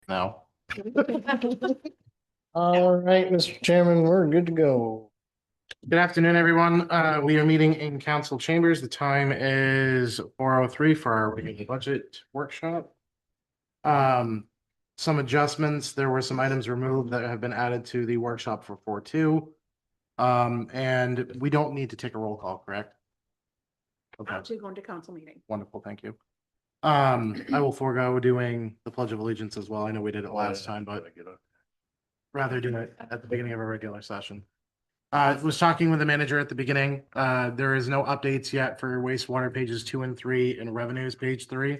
No. All right, Mr. Chairman, we're good to go. Good afternoon, everyone. We are meeting in council chambers. The time is 4:03 for our regular budget workshop. Um, some adjustments. There were some items removed that have been added to the workshop for 4:2. And we don't need to take a roll call, correct? Okay, Actually going to council meeting. wonderful. Thank you. I will forego doing the Pledge of Allegiance as well. I know we did it last time, but rather do it at the beginning of a regular session. Was talking with the manager at the beginning. There is no updates yet for wastewater pages 2 and 3 and revenues page 3.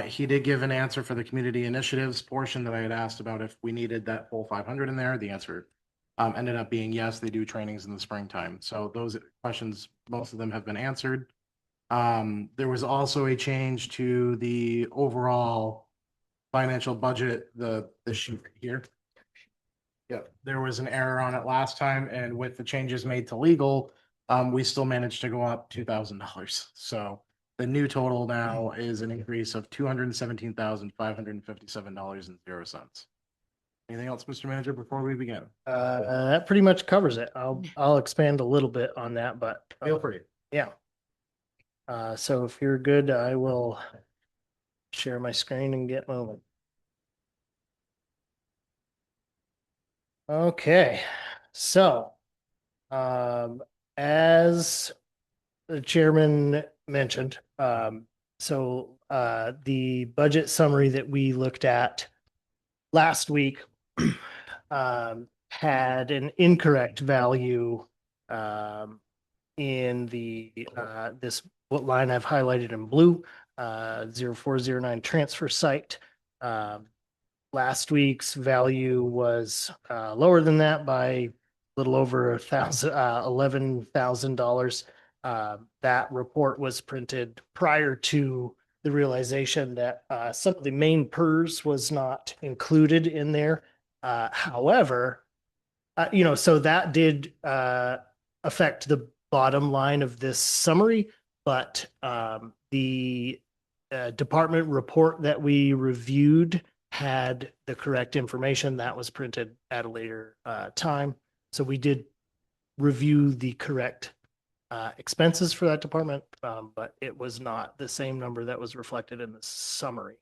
He did give an answer for the community initiatives portion that I had asked about if we needed that full 500 in there. The answer ended up being yes, they do trainings in the springtime. So those questions, most of them have been answered. There was also a change to the overall financial budget, the sheet here. Yeah, there was an error on it last time, and with the changes made to legal, we still managed to go up $2,000. So the new total now is an increase of $217,557.00. Anything else, Mr. Manager, before we begin? That pretty much covers it. I'll expand a little bit on that, but Feel free. yeah. So if you're good, I will share my screen and get moving. Okay, so as the chairman mentioned, the budget summary that we looked at last week had an incorrect value in the this what line I've highlighted in blue, 0409 transfer site. Last week's value was lower than that by a little over $11,000. That report was printed prior to the realization that some of the main PERS was not included in there. However, so that did affect the bottom line of this summary, but the department report that we reviewed had the correct information that was printed at a later time. So we did review the correct expenses for that department, but it was not the same number that was reflected in the summary.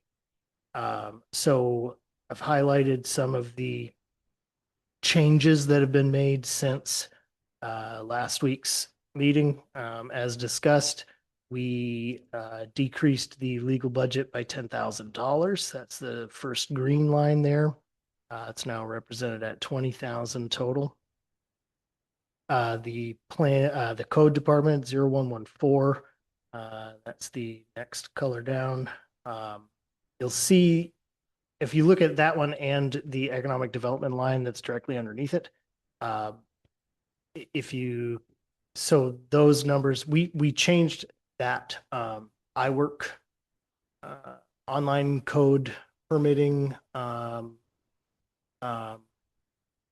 So I've highlighted some of the changes that have been made since last week's meeting. As discussed, we decreased the legal budget by $10,000. That's the first green line there. It's now represented at 20,000 total. The code department 0114. That's the next color down. You'll see if you look at that one and the economic development line that's directly underneath it. So those numbers, we changed that iWork online code permitting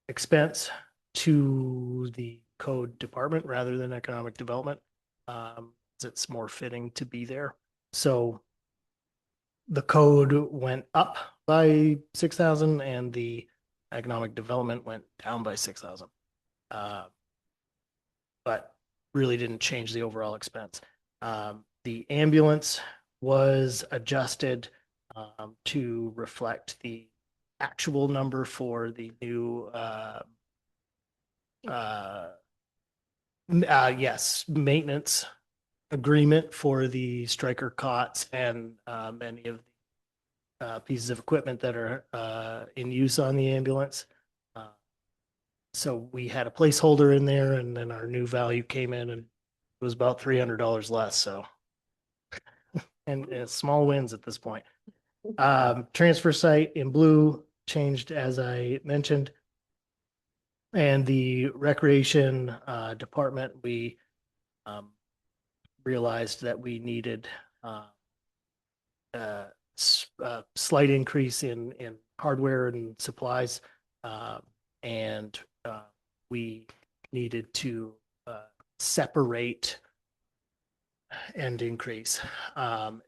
expense to the code department rather than economic development. It's more fitting to be there. So the code went up by 6,000 and the economic development went down by 6,000. But really didn't change the overall expense. The ambulance was adjusted to reflect the actual number for the new maintenance agreement for the striker cots and many of the pieces of equipment that are in use on the ambulance. So we had a placeholder in there, and then our new value came in, and it was about $300 less. So, and small wins at this point. Transfer site in blue changed as I mentioned, and the recreation department, we realized that we needed a slight increase in hardware and supplies, and we needed to separate and increase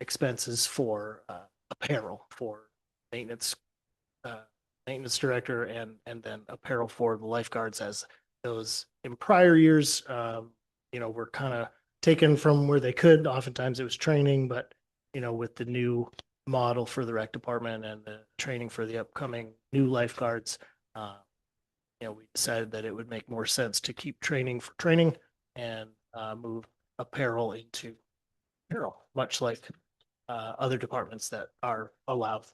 expenses for apparel for maintenance maintenance director and then apparel for the lifeguards, as those in prior years, were kind of taken from where they could. Oftentimes it was training, but with the new model for the rec department and the training for the upcoming new lifeguards, we decided that it would make more sense to keep training for training and move apparel into apparel, much like other departments that are allowed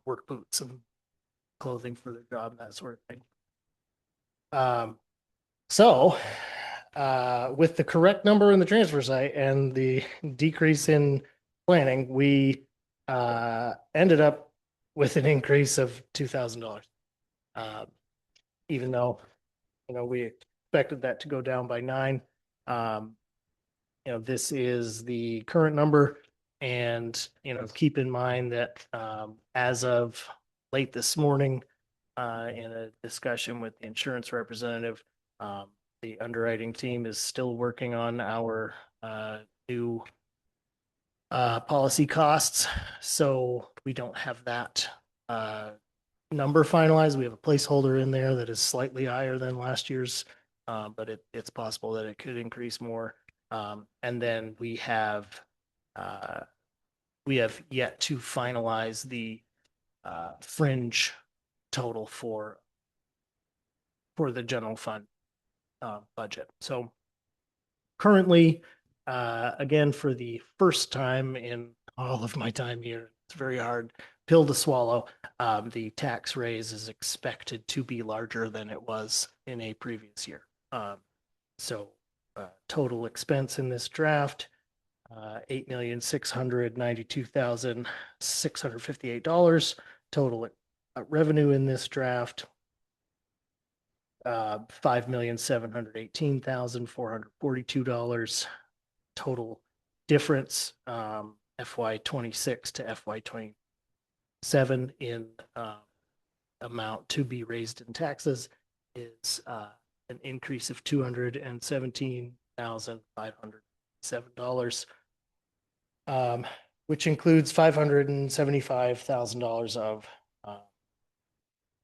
work boots and clothing for their job and that sort of thing. So with the correct number in the transfer site and the decrease in planning, we ended up with an increase of $2,000. Even though, we expected that to go down by 9. This is the current number. And, keep in mind that as of late this morning, in a discussion with the insurance representative, the underwriting team is still working on our new policy costs. So we don't have that number finalized. We have a placeholder in there that is slightly higher than last year's, but it's possible that it could increase more. And then we have yet to finalize the fringe total for the general fund budget. So currently, again, for the first time in all of my time here, it's a very hard pill to swallow. The tax raise is expected to be larger than it was in a previous year. So total expense in this draft, $8,692,658. Total revenue in this draft, $5,718,442. Total difference, FY26 to FY27 in amount to be raised in taxes is an increase of $217,507, which includes $575,000 of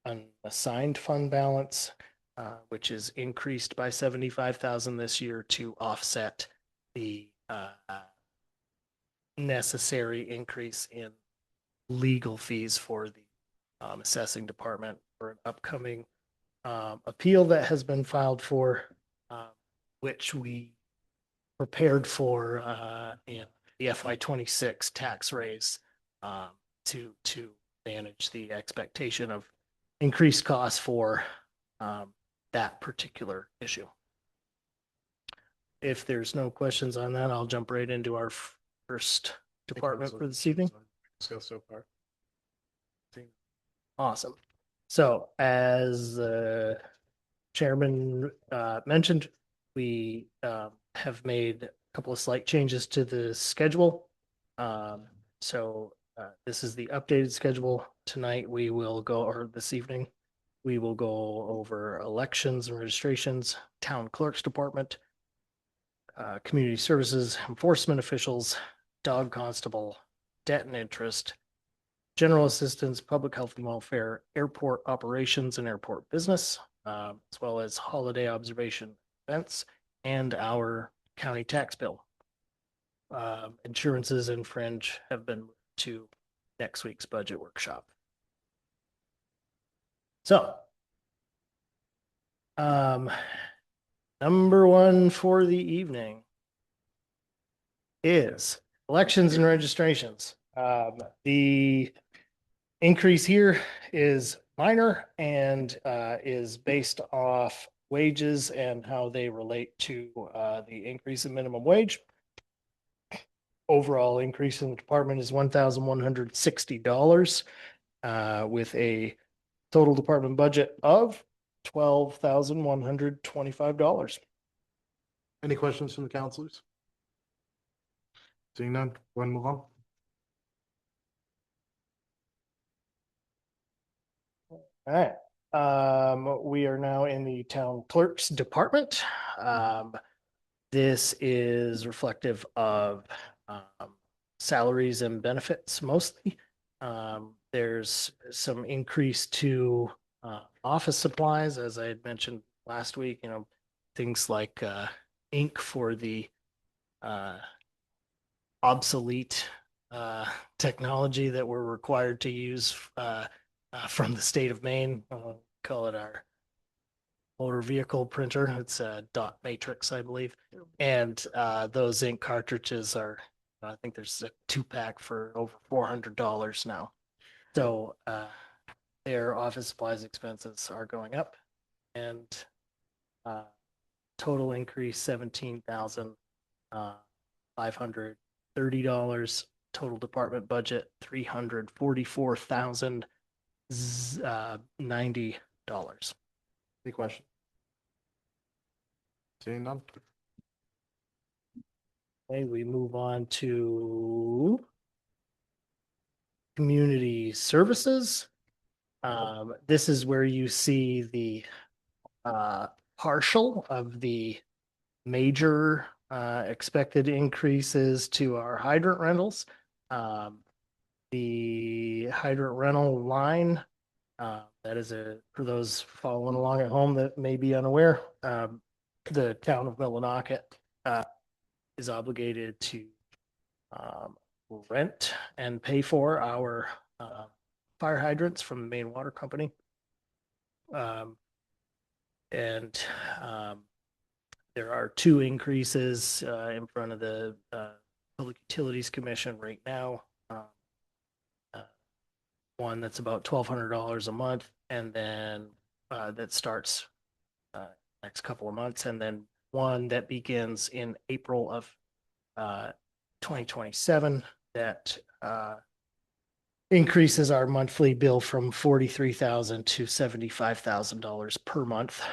unassigned fund balance, which is increased by $75,000 this year to offset the necessary increase in legal fees for the assessing department for an upcoming appeal that has been filed for, which we prepared for in the FY26 tax raise to manage the expectation of increased costs for that particular issue. If there's no questions on that, I'll jump right into our first department for this evening. Discuss so far. Awesome. So as the chairman mentioned, we have made a couple of slight changes to the schedule. This is the updated schedule. Tonight we will go, or this evening, we will go over elections and registrations, town clerk's department, community services, enforcement officials, dog constable, debt and interest, general assistance, public health and welfare, airport operations and airport business, as well as holiday observation events, and our county tax bill. Insurances and fringe have been moved to next week's budget workshop. So, number one for the evening is elections and registrations. The increase here is minor and is based off wages and how they relate to the increase in minimum wage. Overall increase in the department is $1,160 with a total department budget of $12,125. Any questions from the counselors? Seeing none, go ahead and move on. All right. We are now in the town clerk's department. This is reflective of salaries and benefits mostly. there's some increase to office supplies, as I had mentioned last week, things like ink for the obsolete technology that we're required to use from the state of Maine. Call it our motor vehicle printer. It's a dot matrix, I believe. And those ink cartridges are, I think there's a 2-pack for over $400 now. So their office supplies expenses are going up, and total increase $17,530. Total department budget $344,090. Any questions? Seeing none? Okay, we move on to community services. This is where you see the partial of the major expected increases to our hydrant rentals. The hydrant rental line, that is for those following along at home that may be unaware, the town of Millinocket is obligated to rent and pay for our fire hydrants from the Maine Water Company. And there are 2 increases in front of the Public Utilities Commission right now. One that's about $1,200 a month, and then that starts next couple of months, and then one that begins in April of 2027 that increases our monthly bill from $43,000 to $75,000 per month.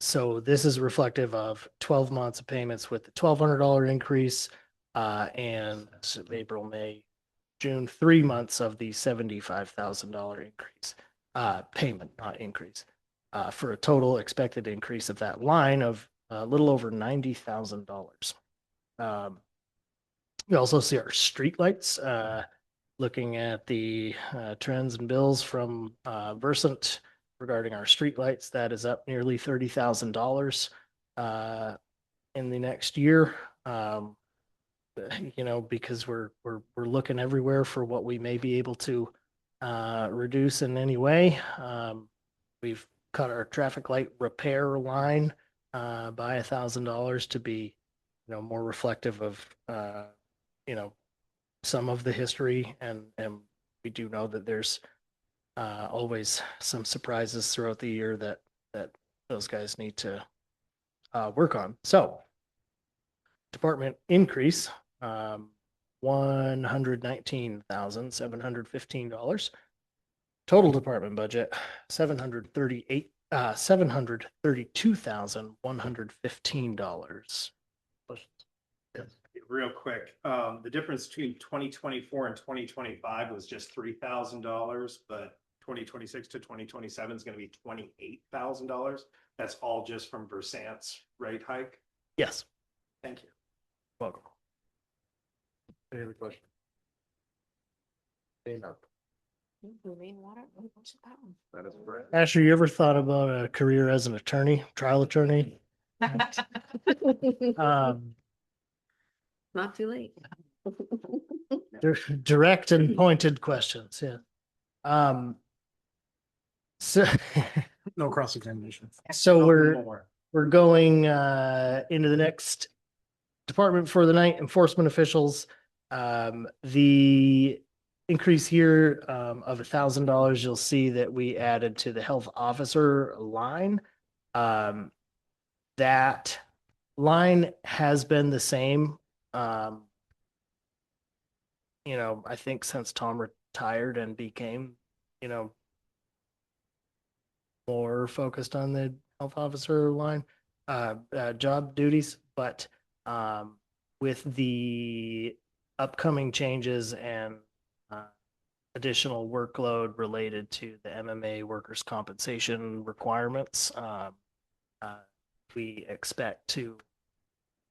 So this is reflective of 12 months of payments with the $1,200 increase, and April, May, June, 3 months of the $75,000 increase, payment, not increase, for a total expected increase of that line of a little over $90,000. We also see our streetlights, looking at the trends and bills from Versant regarding our streetlights. That is up nearly $30,000 in the next year. Because we're looking everywhere for what we may be able to reduce in any way. We've cut our traffic light repair line by $1,000 to be, more reflective of, some of the history, and we do know that there's always some surprises throughout the year that those guys need to work on. So department increase, $119,715. Total department budget, $732,115. Real quick, the difference between 2024 and 2025 was just $3,000, but 2026 to 2027 is going to be $28,000. That's all just from Versant's rate hike. Yes, Thank you. welcome. Any other questions? Seeing none? Maine Water, what's that one? That is correct. Asher, you ever thought about a career as an attorney, trial attorney? Not too late. Direct and pointed questions, yeah. So, No cross-examination. so we're going into the next department for the night, enforcement officials. The increase here of $1,000, you'll see that we added to the health officer line. That line has been the same. I think since Tom retired and became, more focused on the health officer line, job duties, but with the upcoming changes and additional workload related to the MMA workers' compensation requirements, we expect to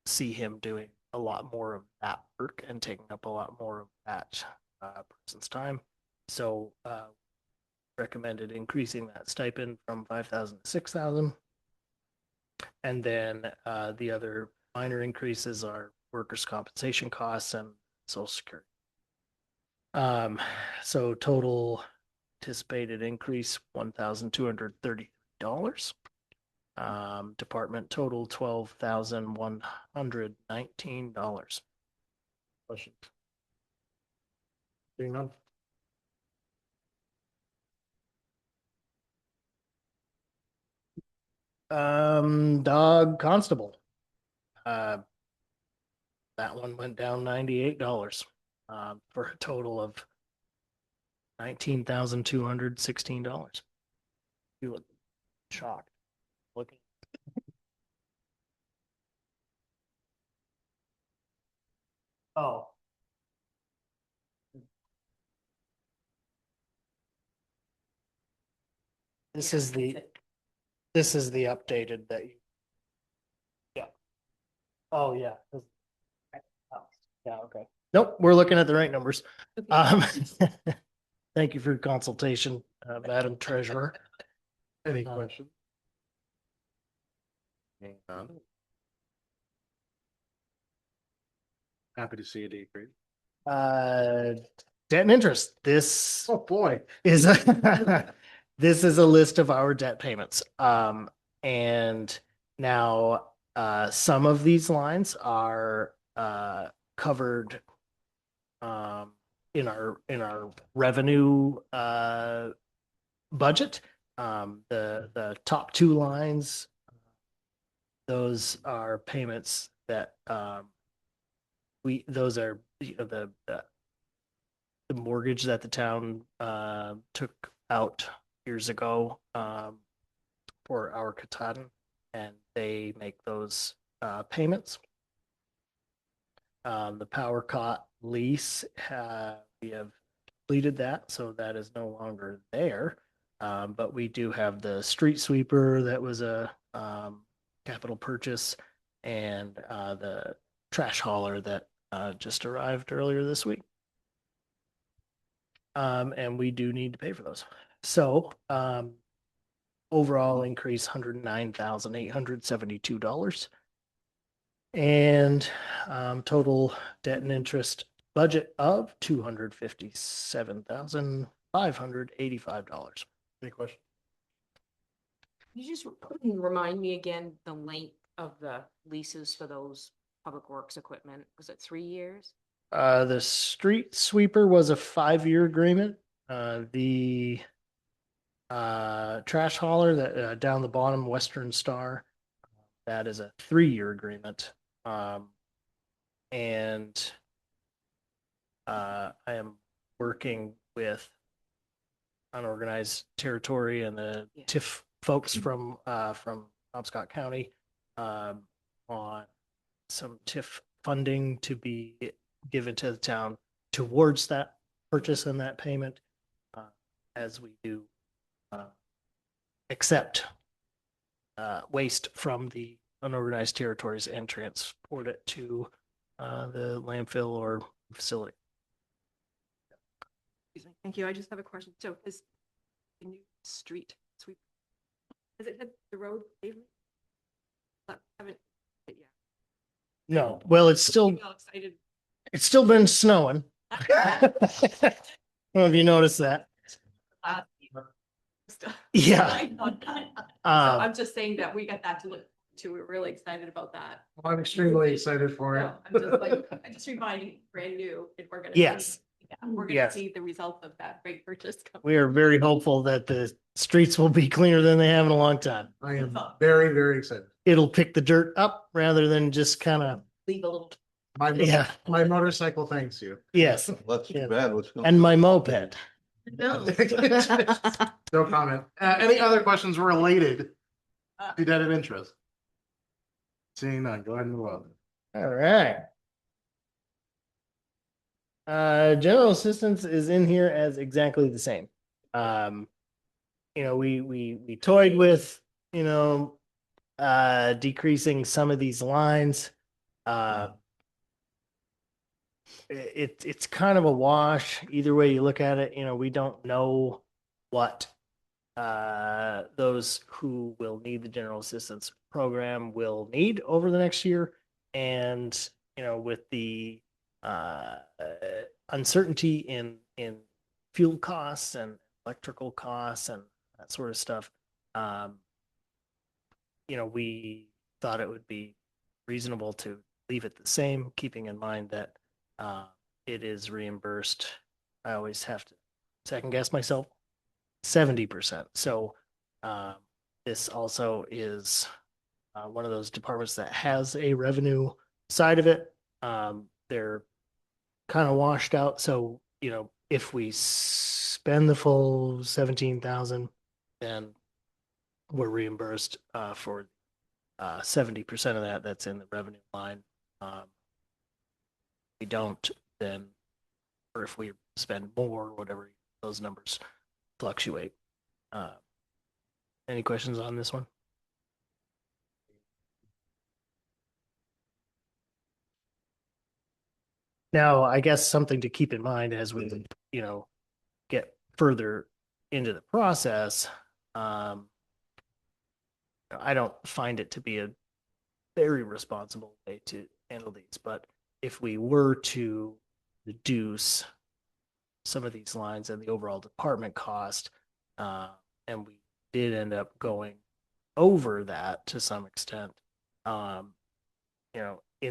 see him doing a lot more of that work and taking up a lot more of that person's time. So recommended increasing that stipend from 5,000 to 6,000. And then the other minor increases are workers' compensation costs and social security. So total anticipated increase $1,230. Department total $12,119. Question. Seeing none. Dog constable. That one went down $98 for a total of $19,216. You look shocked. Looking. Oh. This is the updated that you. Yeah. Oh, yeah. Yeah, okay. Nope, we're looking at the right numbers. Thank you for your consultation, Madam Treasurer. Any questions? Seeing none. Happy to see a decrease. Debt and interest. This Oh, boy. is this is a list of our debt payments. And now some of these lines are covered in our revenue budget. The top two lines, those are payments that those are the mortgage that the town took out years ago for our Katahdin, and they make those payments. The power cot lease, we have completed that, so that is no longer there. But we do have the street sweeper that was a capital purchase, and the trash hauler that just arrived earlier this week. And we do need to pay for those. So overall increase $109,872. And total debt and interest budget of $257,585. Any question? You just remind me again, the length of the leases for those public works equipment, was it 3 years? The street sweeper was a 5-year agreement. The trash hauler that down the bottom, Western Star, that is a 3-year agreement. And I am working with Unorganized Territory and the TIF folks from Scott County on some TIF funding to be given to the town towards that purchase and that payment, as we do accept waste from the unorganized territories and transport it to the landfill or facility. Excuse me. Thank you. I just have a question. So is the new street sweep, has it hit the road pavement? I haven't hit yet. No, well, it's still I'm all excited. been snowing. I don't know if you noticed that. Yeah. So I'm just saying that we got that to look to. We're really excited about that. I'm extremely excited for it. So I'm just like, I'm just reminding, brand new, and we're gonna. Yes. We're gonna Yes. see the result of that great purchase. We are very hopeful that the streets will be cleaner than they have in a long time. I am very, very excited. It'll pick the dirt up rather than just kind of, Leave a little. yeah, My motorcycle thanks you. yes. That's Yeah. bad. What's going? And my moped. No. No comment. Any other questions related to debt and interest? Seeing none, go ahead and move on. All right. General assistance is in here as exactly the same. We toyed with, decreasing some of these lines. it's kind of a wash. Either way you look at it, we don't know what those who will need the general assistance program will need over the next year. And, with the uncertainty in fuel costs and electrical costs and that sort of stuff, we thought it would be reasonable to leave it the same, keeping in mind that it is reimbursed. I always have to second guess myself, 70%. So this also is one of those departments that has a revenue side of it. They're kind of washed out. So, if we spend the full 17,000, then we're reimbursed for 70% of that. That's in the revenue line. We don't, then, or if we spend more, whatever, those numbers fluctuate. Any questions on this one? Now, I guess something to keep in mind as we, get further into the process, I don't find it to be a very responsible way to handle these, but if we were to reduce some of these lines and the overall department cost, and we did end up going over that to some extent, in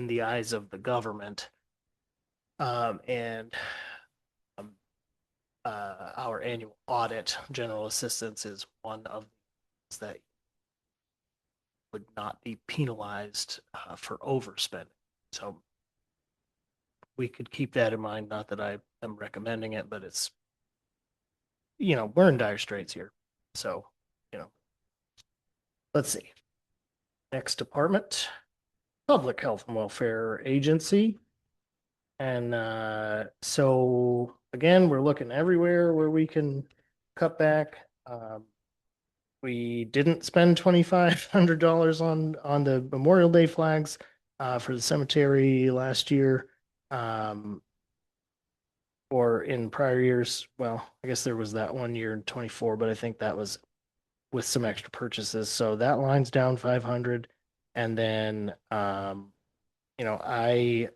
the eyes of the government, and our annual audit, general assistance is one of those that would not be penalized for overspending. So we could keep that in mind. Not that I am recommending it, but it's, we're in dire straits here. So, let's see. Next department, Public Health and Welfare Agency. And so again, we're looking everywhere where we can cut back. We didn't spend $2,500 on the Memorial Day flags for the cemetery last year. Or in prior years. Well, I guess there was that one year in 24, but I think that was with some extra purchases. So that line's down 500. And then, I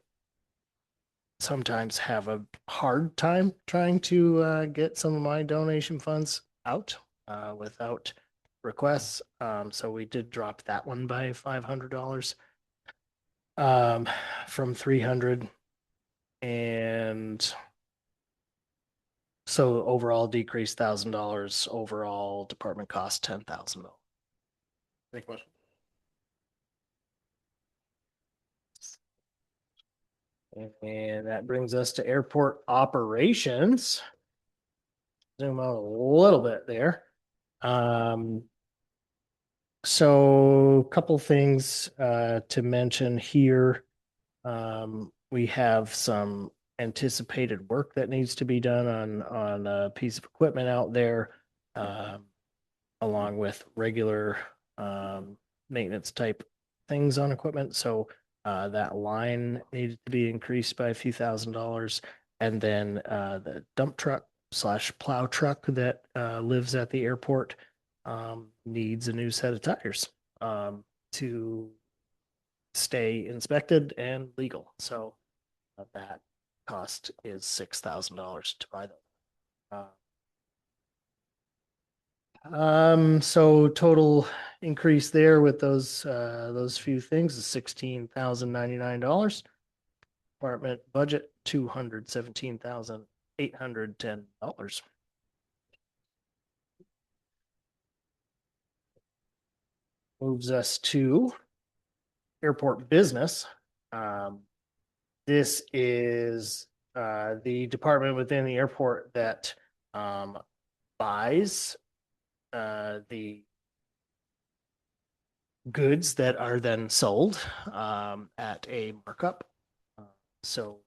sometimes have a hard time trying to get some of my donation funds out without requests. So we did drop that one by $500 from 300. And so overall decrease $1,000, overall department cost $10,000. Any question? And that brings us to airport operations. Zoom out a little bit there. So a couple things to mention here. We have some anticipated work that needs to be done on a piece of equipment out there, along with regular maintenance type things on equipment. So that line needed to be increased by a few $1,000s. And then the dump truck / plow truck that lives at the airport needs a new set of tires to stay inspected and legal. So that cost is $6,000 to buy them. So total increase there with those few things is $16,099. Department budget $217,810. Moves us to airport business. This is the department within the airport that buys the goods that are then sold at a markup. So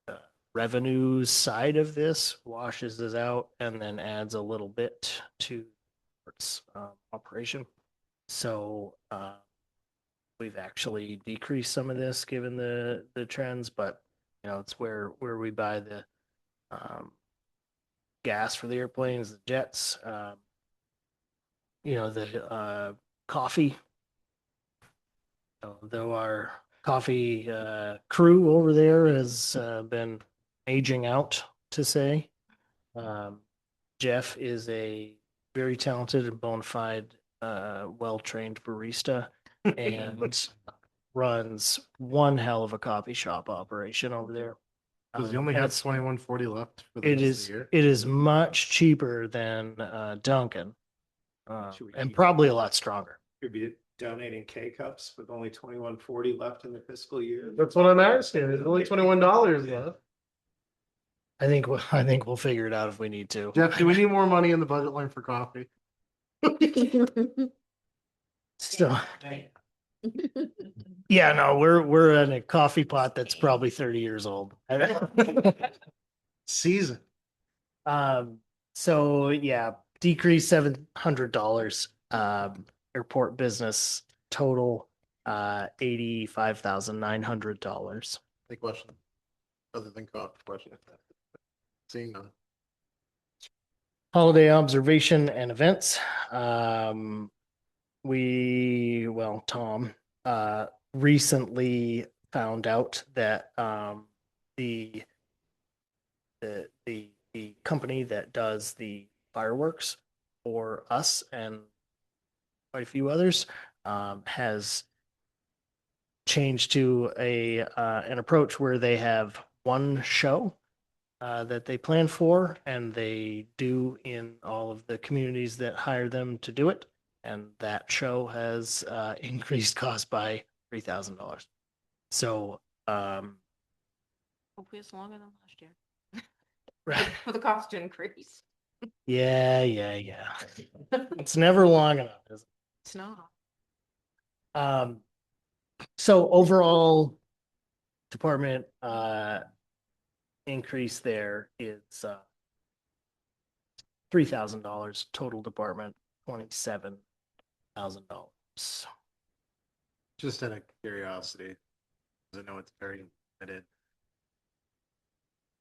the revenue side of this washes this out and then adds a little bit to its operation. So we've actually decreased some of this given the trends, but You know, it's where we buy the gas for the airplanes, the jets, you know, the coffee. Though our coffee crew over there has been aging out, to say. Jeff is a very talented and bona fide, well-trained barista and runs one hell of a coffee shop operation over there. Because you only have That's- 2140 left for the it rest of is the year. it is much cheaper than Duncan, Should we and keep- probably a lot stronger. Could be donating K-Cups with only 2140 left in the fiscal year. That's what I'm asking. There's only $21 left. I think we'll figure it out if we need to. Jeff, do we need more money in the budget line for coffee? So, yeah, no, we're in a coffee pot that's probably 30 years old. Season. So yeah, decrease $700. Airport business total $85,900. Any question? Other than coffee question. Seeing none. Holiday observation and events. Tom recently found out that the company that does the fireworks for us and quite a few others has changed to an approach where they have one show that they plan for, and they do in all of the communities that hire them to do it. And that show has increased cost by $3,000. So, Hopefully it's longer than last year. right. For the cost to increase. Yeah. It's never long enough, is it? It's not. So overall department increase there is $3,000, total department $27,000. Just out of curiosity, because I know it's very limited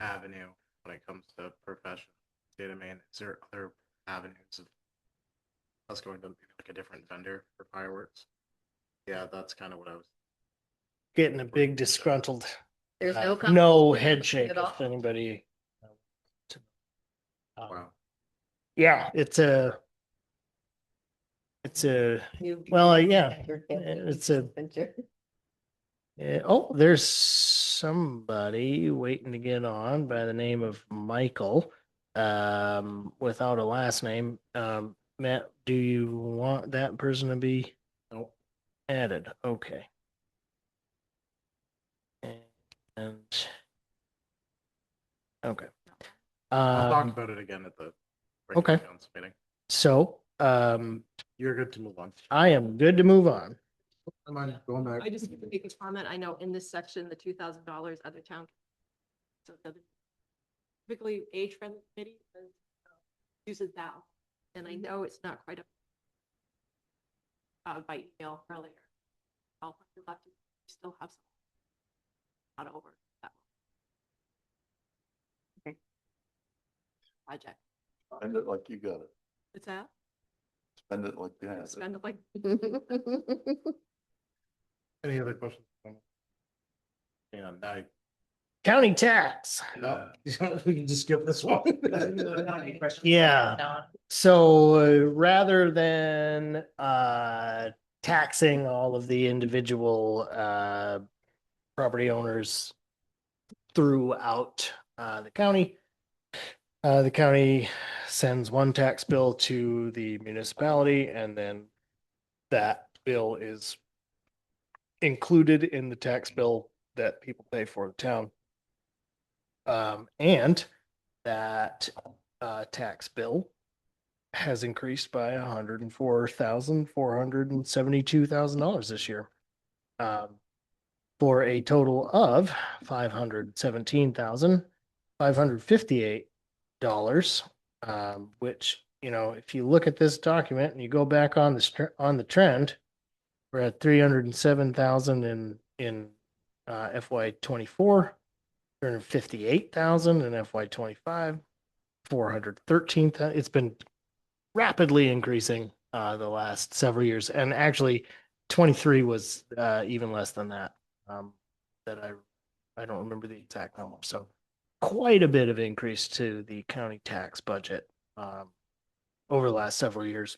avenue when it comes to professional data man. Is there other avenues of us going to like a different vendor for fireworks? Yeah, that's kind of what I was. Getting a big disgruntled, There's no. no competition head shake at all. if anybody. Wow. Yeah, it's a, You- well, yeah, You're- it's a- there's somebody waiting to get on by the name of Michael, without a last name. Matt, do you want that person to be Nope. added? Okay. And, okay. I'll talk Um, about it again at the okay. regular council meeting. so, You're good to move on. I am good to move on. Am I going back? I just need to make a comment. I know in this section, the $2,000 other town. So the typically age-friendly committee uses that. And I know it's not quite by email earlier. I'll have to still have some. Not over that. Okay. Project. Spend it like you got it. What's that? Spend it like you have it. Spend it like. Any other questions? Yeah, now. County tax. No, we can just skip this one. Yeah. So rather than taxing all of the individual property owners throughout the county sends one tax bill to the municipality, and then that bill is included in the tax bill that people pay for the town. And that tax bill has increased by $104,472 this year. For a total of $517,558, which, you know, if you look at this document and you go back on the trend, we're at 307,000 in FY 24. 358,000 in FY 25, 413,000. It's been rapidly increasing the last several years, and actually 23 was even less than that. That I don't remember the exact number. So quite a bit of increase to the county tax budget over the last several years.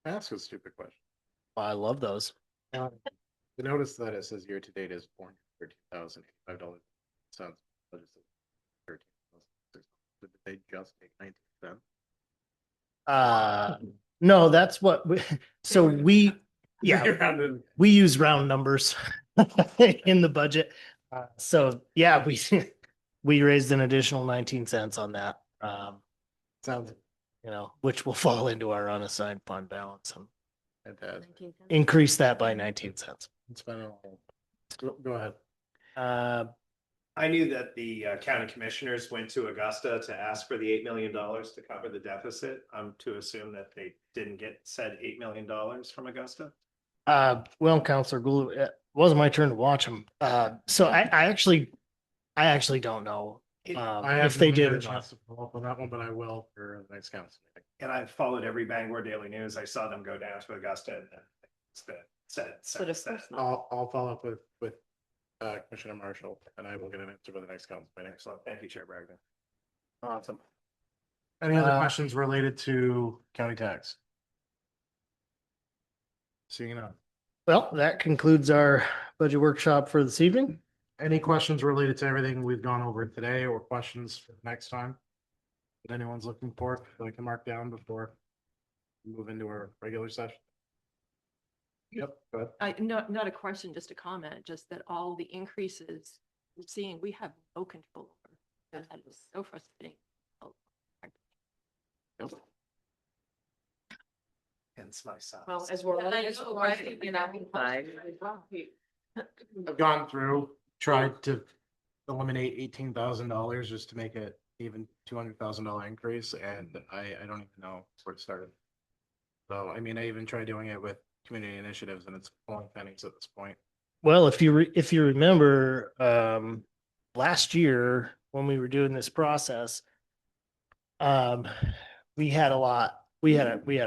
Can I ask a stupid question? I love those. You notice that it says year to date is $413,085. Sounds. Did they just take 19 cents? No, that's what yeah, we use round numbers in the budget. So yeah, we raised an additional 19 cents on that. Sounds Which will fall into our unassigned fund balance and fantastic. 19 cents. increase that by 19 cents. It's been a while. Go ahead. I knew that the county commissioners went to Augusta to ask for the $8 million to cover the deficit. I'm to assume that they didn't get said $8 million from Augusta. Well, Counselor Gould, it wasn't my turn to watch them. So I actually don't know I if they haven't did had or a chance not. to follow up on that one, but I will for the next council meeting. And I followed every Bangor Daily News. I saw them go down to Augusta and then But of course not. I'll follow up with Commissioner Marshall and I will get an answer for the next council meeting. Excellent. Thank you, Chair Bragdon. Awesome. Any other questions related to county tax? Seeing none. Well, that concludes our budget workshop for this evening. Any questions related to everything we've gone over today or questions for next time? That anyone's looking for, that I can mark down before we move into our regular session? Yep, go ahead. Not a question, just a comment, just that all the increases we're seeing, we have no control over. And that is so frustrating. Hence my son. Well, as we're. Yeah, I know, right? You know, I've gone through, tried to eliminate $18,000 just to make it even $200,000 increase, and I don't even know where to start. So, I mean, I even tried doing it with community initiatives and it's pulling pennies at this point. Well, if you remember, last year when we were doing this process, we had a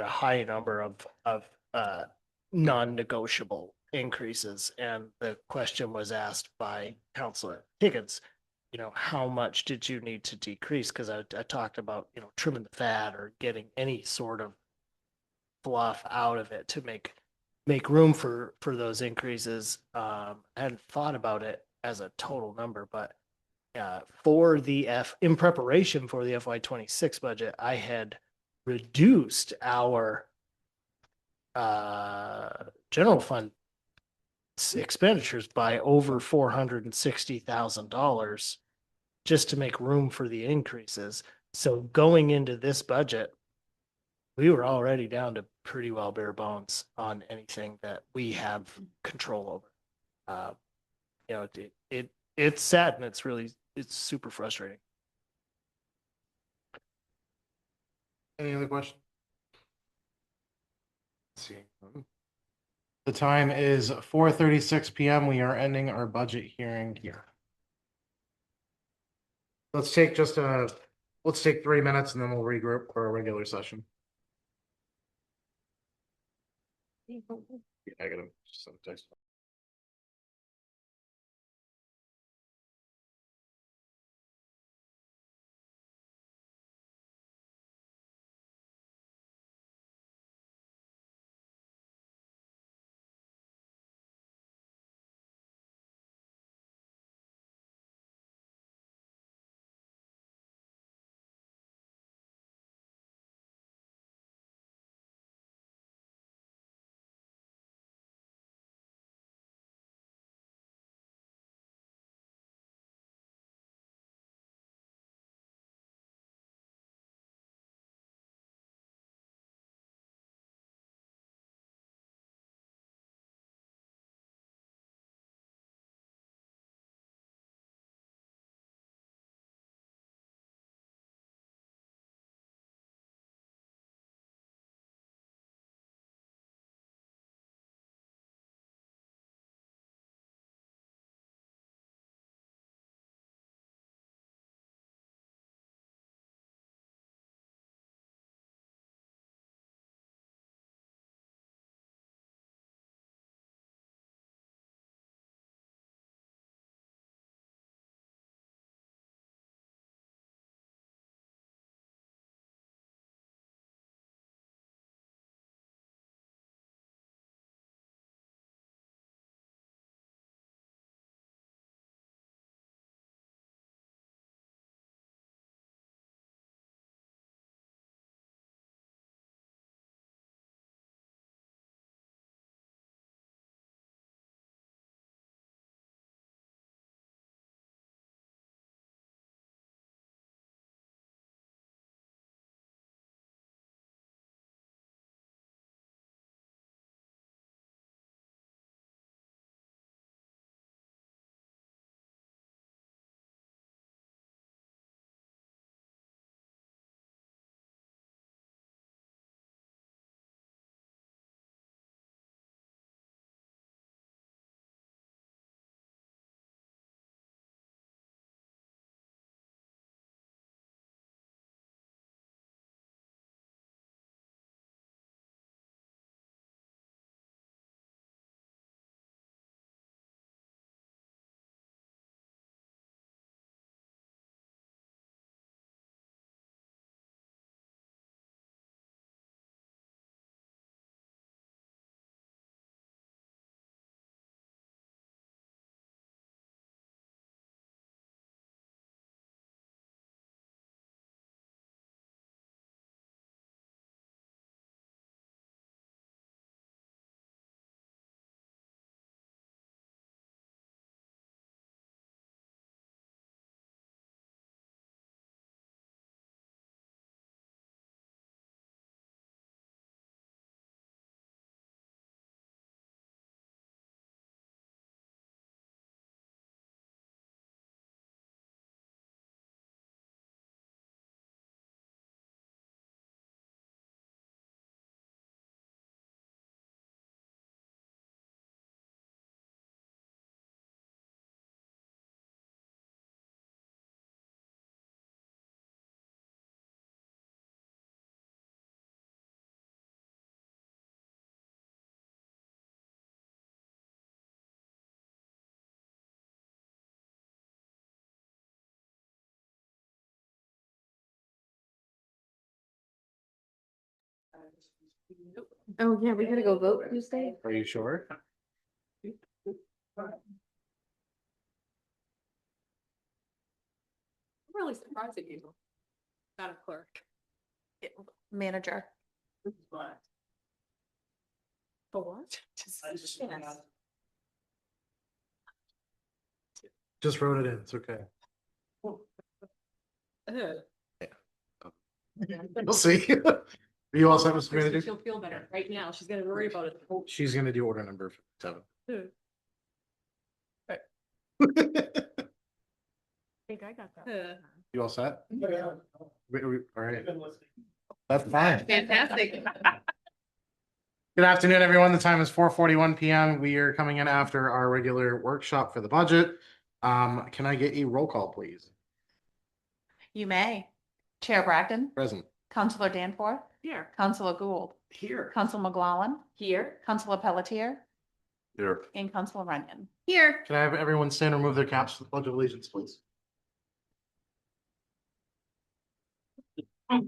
high number of non-negotiable increases, and the question was asked by Councilor Higgins, how much did you need to decrease? Because I talked about, trimming the fat or getting any sort of fluff out of it to make room for those increases. I hadn't thought about it as a total number, but in preparation for the FY 26 budget, I had reduced our general fund expenditures by over $460,000 just to make room for the increases. So going into this budget, we were already down to pretty well bare bones on anything that we have control over. It's sad and it's super frustrating. Any other questions? Let's see. The time is 4:36 PM. We are ending our budget hearing here. Let's take 3 minutes and then we'll regroup for our regular session. Yeah, I gotta send a text. Oh, yeah, we gotta go vote Tuesday. Are you sure? I'm really surprised at you. Not a clerk. Manager. For what? Just wrote it in. It's okay. We'll see. Are you all set, Mr. Manager? She'll feel better right now. She's gonna worry about it. She's gonna do order number 7. I think I got that. You all set? All right. That's fine. Fantastic. Good afternoon, everyone. The time is 4:41 PM. We are coming in after our regular workshop for the budget. Can I get a roll call, please? You may. Chair Bragdon, Present. Councilor Danforth, Here. Councilor Gould, Here. Council McGlaughlin, Here. Councilor Pelletier, Here. and Councilor Runyon. Here. Can I have everyone stand and remove their caps for the Pledge of Allegiance, please? To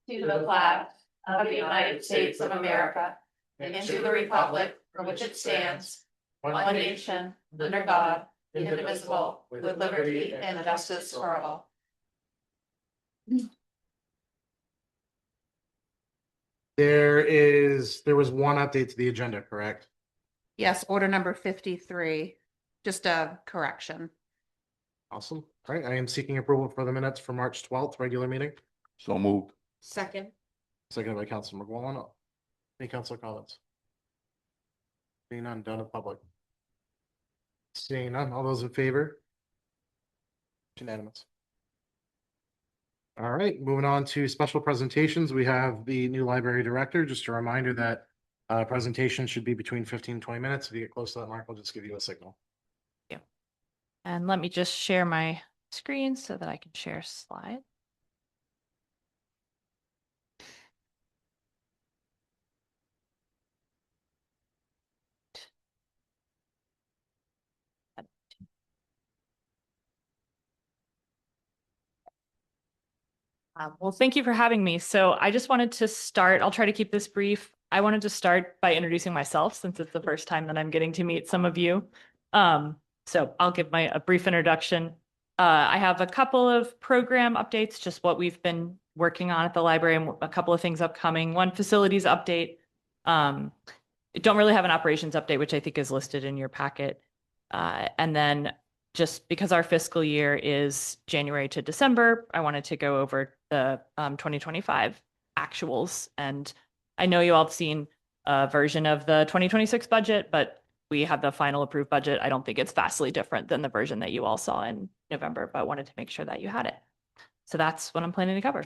the flag of the United States of America and to the republic for which it stands, one nation, under God, indivisible, with liberty and justice for all. There was one update to the agenda, correct? Yes, order number 53, just a correction. Awesome. All right, I am seeking approval for the minutes for March 12th, regular meeting. So moved. Second. Seconded by Councilor McGuane. Any councilor comments? Seeing none, done in public. Seeing none, all those in favor? Unanimous. All right, moving on to special presentations. We have the new library director. Just a reminder that presentation should be between 15 and 20 minutes. If you get close to that mark, I'll just give you a signal. And let me just share my screen so that I can share slides. Well, thank you for having me. So I just wanted to start, I'll try to keep this brief. I wanted to start by introducing myself since it's the first time that I'm getting to meet some of you. So I'll give a brief introduction. I have a couple of program updates, just what we've been working on at the library and a couple of things upcoming. One, facilities update. Don't really have an operations update, which I think is listed in your packet. And then just because our fiscal year is January to December, I wanted to go over the 2025 actuals. And I know you all have seen a version of the 2026 budget, but we have the final approved budget. I don't think it's vastly different than the version that you all saw in November, but wanted to make sure that you had it. So that's what I'm planning to cover.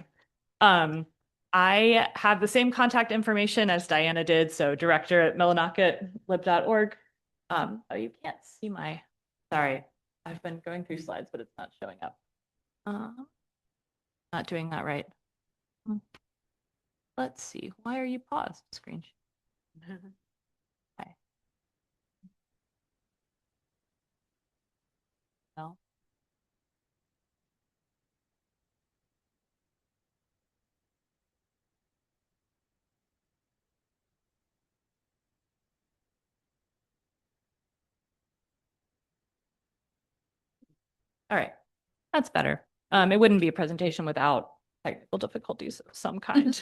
I have the same contact information as Diana did. So director at millinocket.lib.org. Oh, you can't see sorry. I've been going through slides, but it's not showing up. Not doing that right. Let's see. Why are you paused, screen? Okay. No. All right, that's better. It wouldn't be a presentation without technical difficulties of some kind.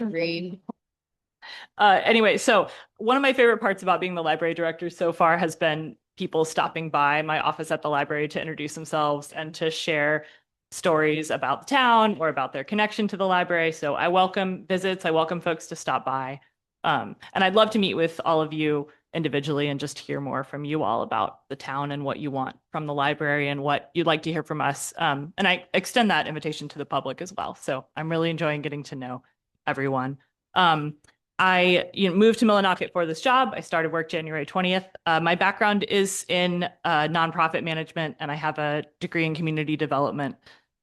Anyway, so one of my favorite parts about being the library director so far has been people stopping by my office at the library to introduce themselves and to share stories about the town or about their connection to the library. So I welcome visits. I welcome folks to stop by. And I'd love to meet with all of you individually and just hear more from you all about the town and what you want from the library and what you'd like to hear from us. And I extend that invitation to the public as well. So I'm really enjoying getting to know everyone. I moved to Millinocket for this job. I started work January 20th. My background is in nonprofit management, and I have a degree in community development.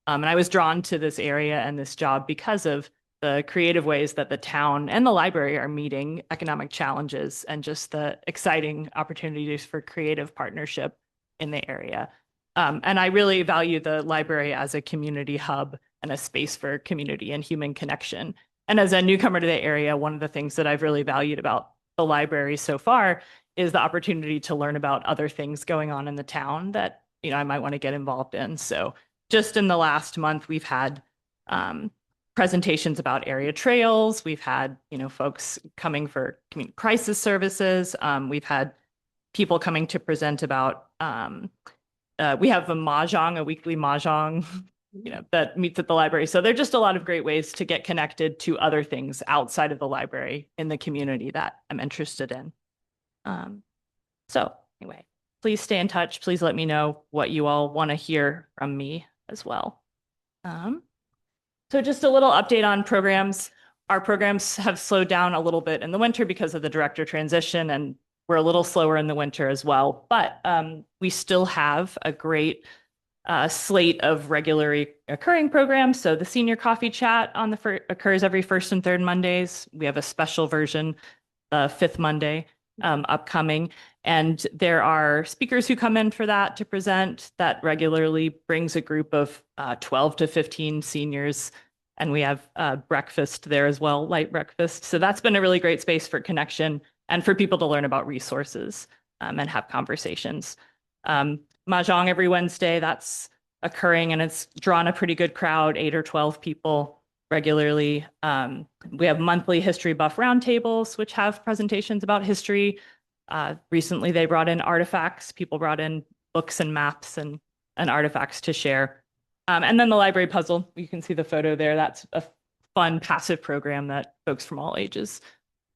And I was drawn to this area and this job because of the creative ways that the town and the library are meeting economic challenges and just the exciting opportunities for creative partnership in the area. And I really value the library as a community hub and a space for community and human connection. And as a newcomer to the area, one of the things that I've really valued about the library so far is the opportunity to learn about other things going on in the town that, I might want to get involved in. So just in the last month, we've had presentations about area trails. We've had, folks coming for community crisis services. We've had people coming to present about, we have a weekly mahjong, that meets at the library. So there are just a lot of great ways to get connected to other things outside of the library in the community that I'm interested in. So anyway, please stay in touch. Please let me know what you all want to hear from me as well. So just a little update on programs. Our programs have slowed down a little bit in the winter because of the director transition, and we're a little slower in the winter as well. But we still have a great slate of regularly occurring programs. So the senior coffee chat occurs every first and third Mondays. We have a special version, fifth Monday upcoming. And there are speakers who come in for that to present. That regularly brings a group of 12 to 15 seniors. And we have breakfast there as well, light breakfast. So that's been a really great space for connection and for people to learn about resources and have conversations. Mahjong every Wednesday, that's occurring, and it's drawn a pretty good crowd, 8 or 12 people regularly. We have monthly history buff roundtables, which have presentations about history. Recently, they brought in artifacts. People brought in books and maps and artifacts to share. And then the library puzzle, you can see the photo there. That's a fun, passive program that folks from all ages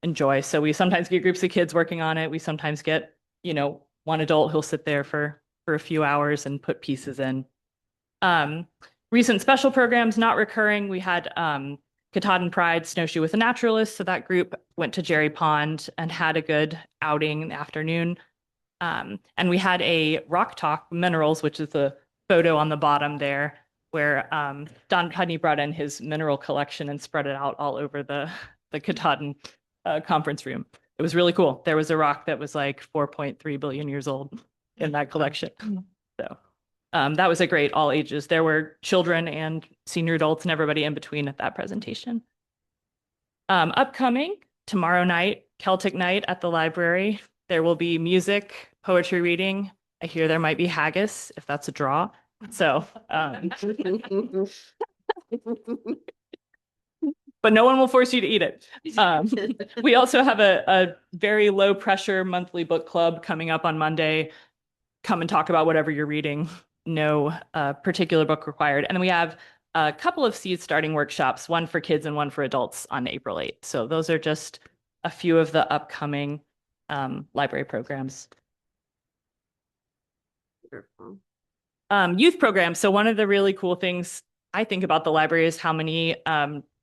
enjoy. So we sometimes get groups of kids working on it. We sometimes get, one adult who'll sit there for a few hours and put pieces in. Recent special programs not recurring. We had Katahdin Pride Snowshoe with a Naturalist. So that group went to Jerry Pond and had a good outing in the afternoon. And we had a Rock Talk Minerals, which is the photo on the bottom there, where Don Pudney brought in his mineral collection and spread it out all over the Katahdin conference room. It was really cool. There was a rock that was like 4.3 billion years old in that collection. So that was a great all ages. There were children and senior adults and everybody in between at that presentation. Upcoming tomorrow night, Celtic night at the library. There will be music, poetry reading. I hear there might be haggis if that's a draw. So, but no one will force you to eat it. We also have a very low pressure monthly book club coming up on Monday. Come and talk about whatever you're reading. No particular book required. And then we have a couple of seed starting workshops, one for kids and one for adults on April 8th. So those are just a few of the upcoming library programs. Youth programs. So one of the really cool things I think about the library is how many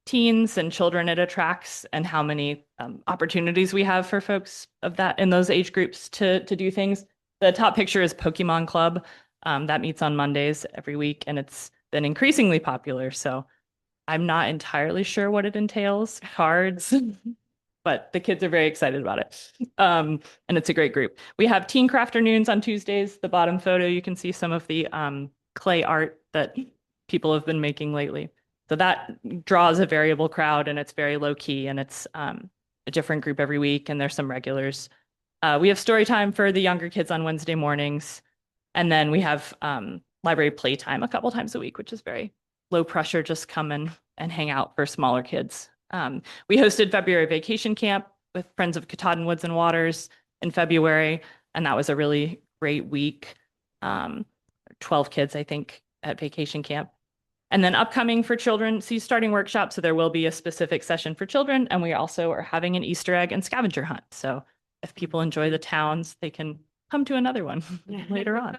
teens and children it attracts and how many opportunities we have for folks of that in those age groups to do things. The top picture is Pokemon Club. That meets on Mondays every week, and it's been increasingly popular. So I'm not entirely sure what it entails, cards, but the kids are very excited about it. And it's a great group. We have Teen Crafternoons on Tuesdays. The bottom photo, you can see some of the clay art that people have been making lately. So that draws a variable crowd, and it's very low key, and it's a different group every week, and there's some regulars. We have story time for the younger kids on Wednesday mornings. And then we have library playtime a couple times a week, which is very low pressure, just come in and hang out for smaller kids. We hosted February vacation camp with Friends of Katahdin Woods and Waters in February, and that was a really great week. 12 kids, I think, at vacation camp. And then upcoming for children, seed starting workshop. So there will be a specific session for children. And we also are having an Easter egg and scavenger hunt. So if people enjoy the towns, they can come to another one later on.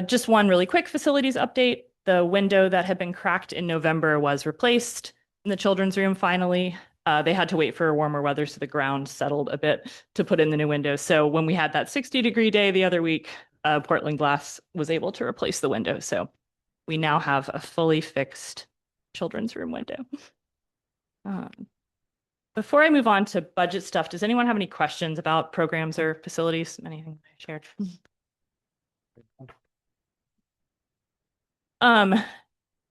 Just one really quick facilities update. The window that had been cracked in November was replaced in the children's room finally. They had to wait for warmer weather so the ground settled a bit to put in the new window. So when we had that 60-degree day the other week, Portland Glass was able to replace the window. So we now have a fully fixed children's room window. Before I move on to budget stuff, does anyone have any questions about programs or facilities? Anything I shared?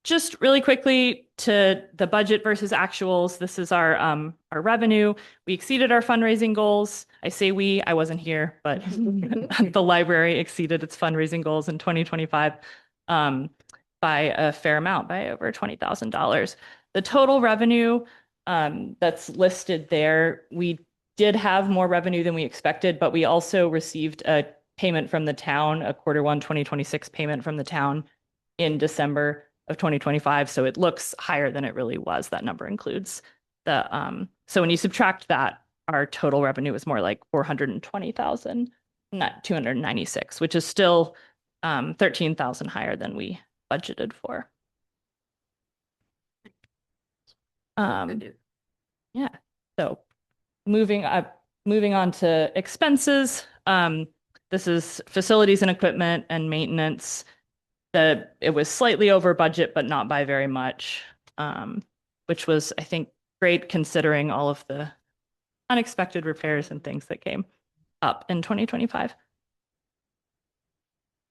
just really quickly to the budget versus actuals. This is our revenue. We exceeded our fundraising goals. I say we, I wasn't here, but the library exceeded its fundraising goals in 2025 by a fair amount, by over $20,000. The total revenue that's listed there, we did have more revenue than we expected, but we also received a payment from the town, a Q1 2026 payment from the town in December of 2025. So it looks higher than it really was. That number includes the, so when you subtract that, our total revenue is more like 420,000, not 296, which is still 13,000 higher than we budgeted for. Yeah. So moving on to expenses. This is facilities and equipment and maintenance. It was slightly over budget, but not by very much, which was, I think, great considering all of the unexpected repairs and things that came up in 2025.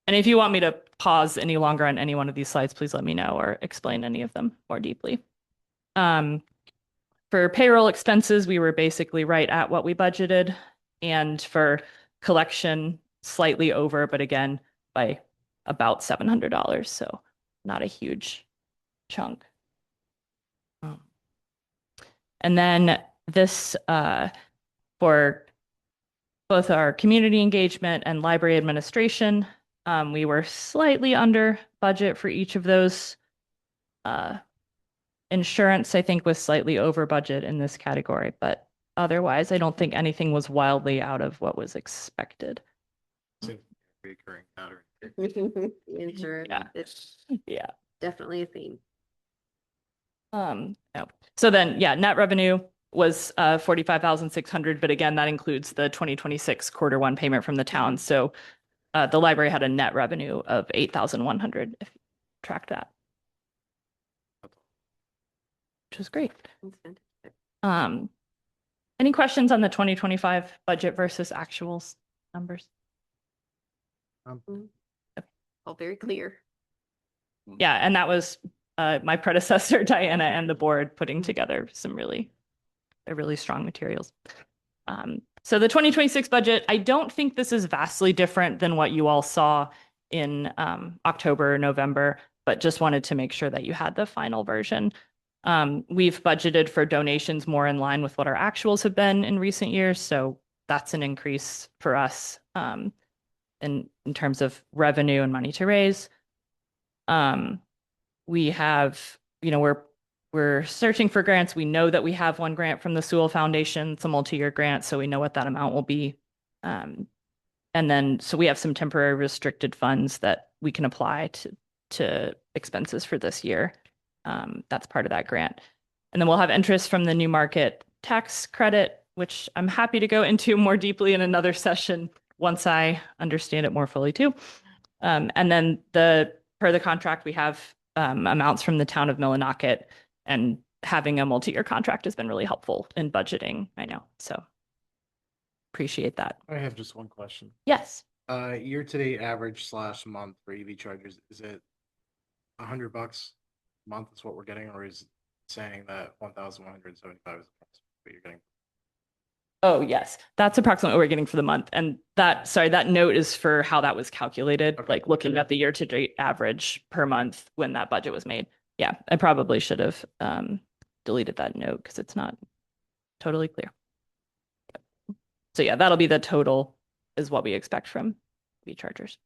And if you want me to pause any longer on any one of these slides, please let me know or explain any of them more deeply. For payroll expenses, we were basically right at what we budgeted. And for collection, slightly over, but again, by about $700. So not a huge chunk. And then this, for both our community engagement and library administration, we were slightly under budget for each of those. Insurance, I think, was slightly over budget in this category, but otherwise, I don't think anything was wildly out of what was expected. Recurring pattern. Insurance, Yeah. it's Yeah. definitely a theme. No. So then, yeah, net revenue was 45,600, but again, that includes the 2026 Q1 payment from the town. So the library had a net revenue of 8,100 if you track that. Which is great. That's fantastic. Any questions on the 2025 budget versus actuals numbers? All very clear. Yeah, and that was my predecessor, Diana, and the board putting together some really strong materials. So the 2026 budget, I don't think this is vastly different than what you all saw in October or November, but just wanted to make sure that you had the final version. We've budgeted for donations more in line with what our actuals have been in recent years. So that's an increase for us in terms of revenue and money to raise. We have, we're searching for grants. We know that we have one grant from the Sewell Foundation. It's a multi-year grant, so we know what that amount will be. And then, so we have some temporary restricted funds that we can apply to expenses for this year. That's part of that grant. And then we'll have interest from the New Market tax credit, which I'm happy to go into more deeply in another session once I understand it more fully too. And then per the contract, we have amounts from the town of Millinocket, and having a multi-year contract has been really helpful in budgeting, I know. So appreciate that. I have just one question. Yes. Year-to-date average / month for EV chargers, is it $100 a month is what we're getting, or is it saying that 1,175 is what you're getting? Oh, yes. That's approximately what we're getting for the month. And that note is for how that was calculated, Okay. like looking at the year-to-date average per month when that budget was made. Yeah, I probably should have deleted that note because it's not totally clear. So yeah, that'll be the total is what we expect from EV chargers.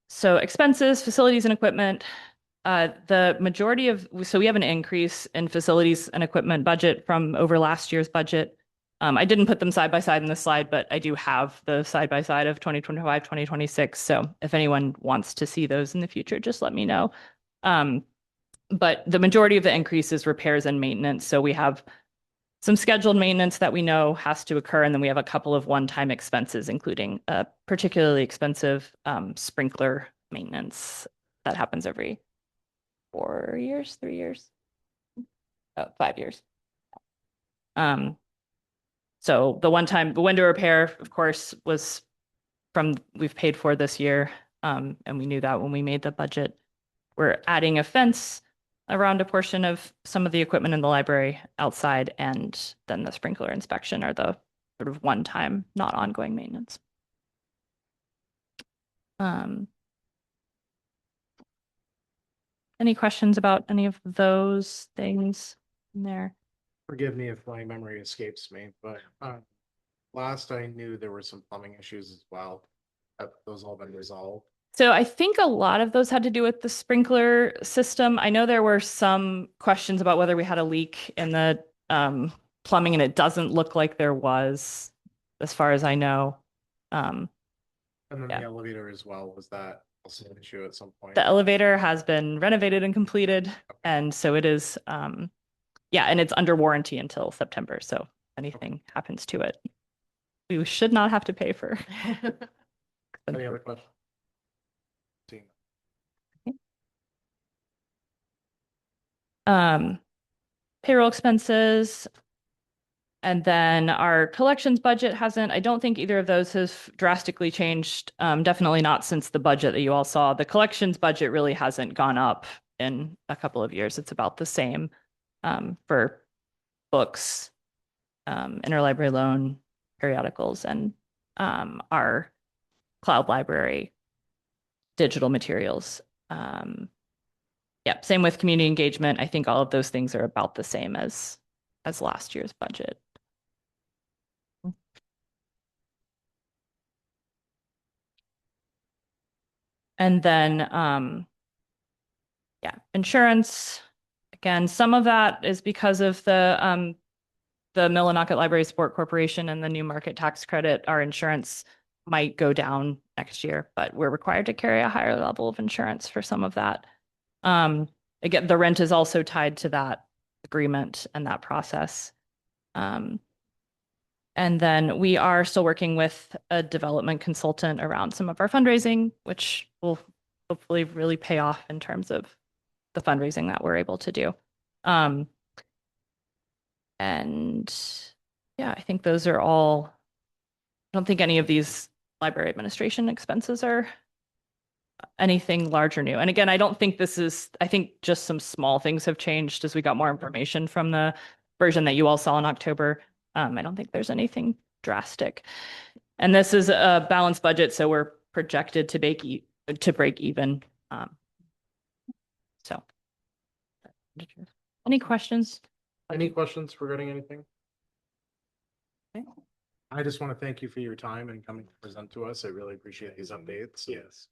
So expenses, facilities and equipment. The majority of, so we have an increase in facilities and equipment budget from over last year's budget. I didn't put them side by side in this slide, but I do have the side by side of 2025, 2026. So if anyone wants to see those in the future, just let me know. But the majority of the increase is repairs and maintenance. So we have some scheduled maintenance that we know has to occur. And then we have a couple of one-time expenses, including a particularly expensive sprinkler maintenance that happens every 4 years, 3 years, 5 years. So the window repair, of course, was we've paid for this year. And we knew that when we made the budget. We're adding a fence around a portion of some of the equipment in the library outside, and then the sprinkler inspection are the sort of one-time, not ongoing maintenance. Any questions about any of those things in there? Forgive me if my memory escapes me, but last I knew there were some plumbing issues as well. Have those all been resolved? So I think a lot of those had to do with the sprinkler system. I know there were some questions about whether we had a leak in the plumbing, and it doesn't look like there was, as far as I know. And then Yeah. the elevator as well, was that also an issue at some point? The elevator has been renovated and completed, and so it is, yeah, and it's under warranty until September. So if anything happens to it, we should not have to pay for. Any other questions? Payroll expenses. And then our collections budget hasn't, I don't think either of those has drastically changed. Definitely not since the budget that you all saw. The collections budget really hasn't gone up in a couple of years. It's about the same for books, interlibrary loan, periodicals, and our cloud library digital materials. Yeah, same with community engagement. I think all of those things are about the same as last year's budget. And then, yeah, insurance. Again, some of that is because of the Millinocket Library Support Corporation and the new market tax credit. Our insurance might go down next year, but we're required to carry a higher level of insurance for some of that. Again, the rent is also tied to that agreement and that process. And then we are still working with a development consultant around some of our fundraising, which will hopefully really pay off in terms of the fundraising that we're able to do. And yeah, I think those are all, I don't think any of these library administration expenses are anything large or new. And again, I don't think this is, I think just some small things have changed as we got more information from the version that you all saw in October. I don't think there's anything drastic. And this is a balanced budget, so we're projected to break even. So, any questions? Any questions regarding anything? Okay. I just want to thank you for your time and coming to present to us. I really appreciate these updates. Yes.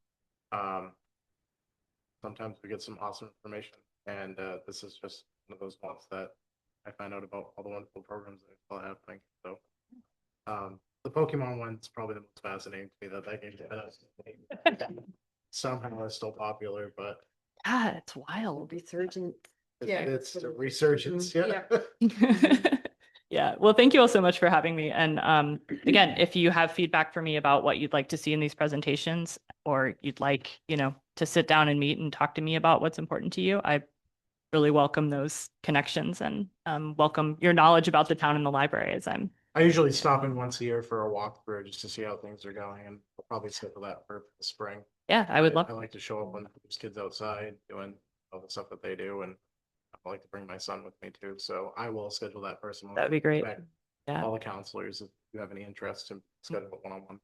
Sometimes we get some awesome information, and this is just one of those ones that I find out about all the wonderful programs that are still happening. So, the Pokemon one's probably the most fascinating to me, that game somehow is still popular, but Yeah, it's wild. Resurgent. it's a resurgence. Yeah. Yeah. Well, thank you all so much for having me. And again, if you have feedback for me about what you'd like to see in these presentations, or you'd like, to sit down and meet and talk to me about what's important to you, I really welcome those connections and welcome your knowledge about the town and the library as I usually stop in once a year for a walkthrough just to see how things are going, and I'll probably schedule that for the spring. yeah, I would love. I like to show up when there's kids outside doing all the stuff that they do, and I like to bring my son with me too. So I will schedule that personally. That'd be great. Back Yeah. all the counselors, if you have any interest, to schedule it one-on-one.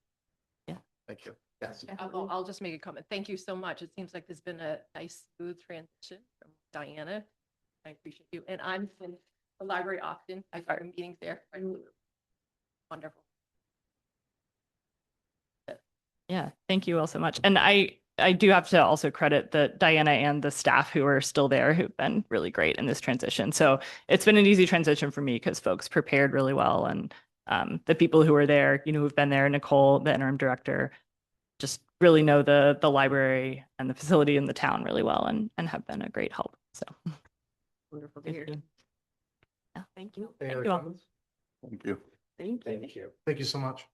Yeah. Thank you. Yes. I'll just make a comment. Thank you so much. It seems like there's been a nice smooth transition from Diana. I appreciate you. And I'm in the library often. I go to meetings there. Wonderful. Yeah, thank you all so much. And I do have to also credit the Diana and the staff who are still there, who've been really great in this transition. So it's been an easy transition for me because folks prepared really well. And the people who are there, who've been there, Nicole, the interim director, just really know the library and the facility in the town really well, and have been a great help. So Wonderful to thank hear. you. Yeah, thank you. Any Thank other you all. comments? Thank you. Thank you. Thank you. Thank you so much.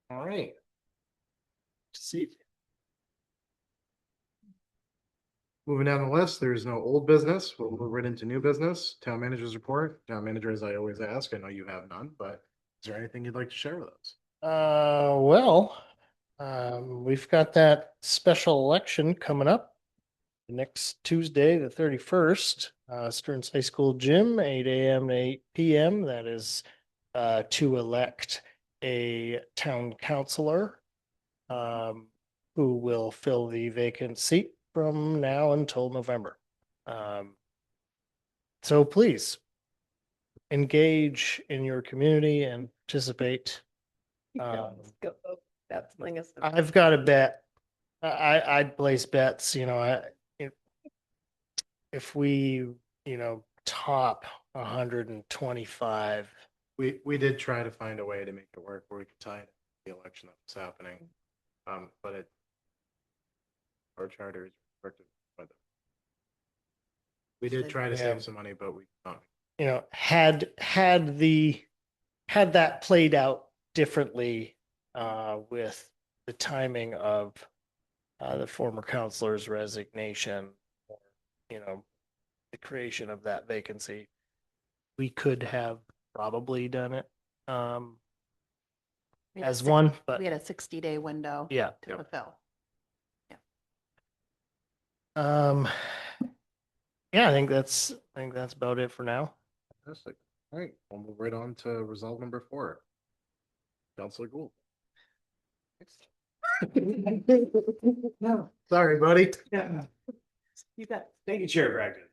All right. See. Moving down the list, there's no old business. We'll move right into new business. Town manager's report. Town manager, as I always ask, I know you have none, but is there anything you'd like to share with us? Well, We've got that special election coming up next Tuesday, the 31st, Stearns High School Gym, 8 a.m. to 8 p.m. That is to elect a town councilor who will fill the vacant seat from now until November. So please engage in your community and participate. Let's go. That's something else. I've got a bet. I'd place bets, if we, top 125. We did try to find a way to make it work where we could tie it to the election that was happening. But our charter is restricted by the. We did try to Yeah. save some money, but we not. Had that played out differently with the timing of the former counselor's resignation, or, the creation of that vacancy, we could have probably done it as one, but We had a 60-day window yeah. to fulfill. Yeah, I think that's about it for now. Fantastic. All right, we'll move right on to resolve number 4. Counselor Gould. Sorry, buddy. You bet. Thank you, Chair Bragdon.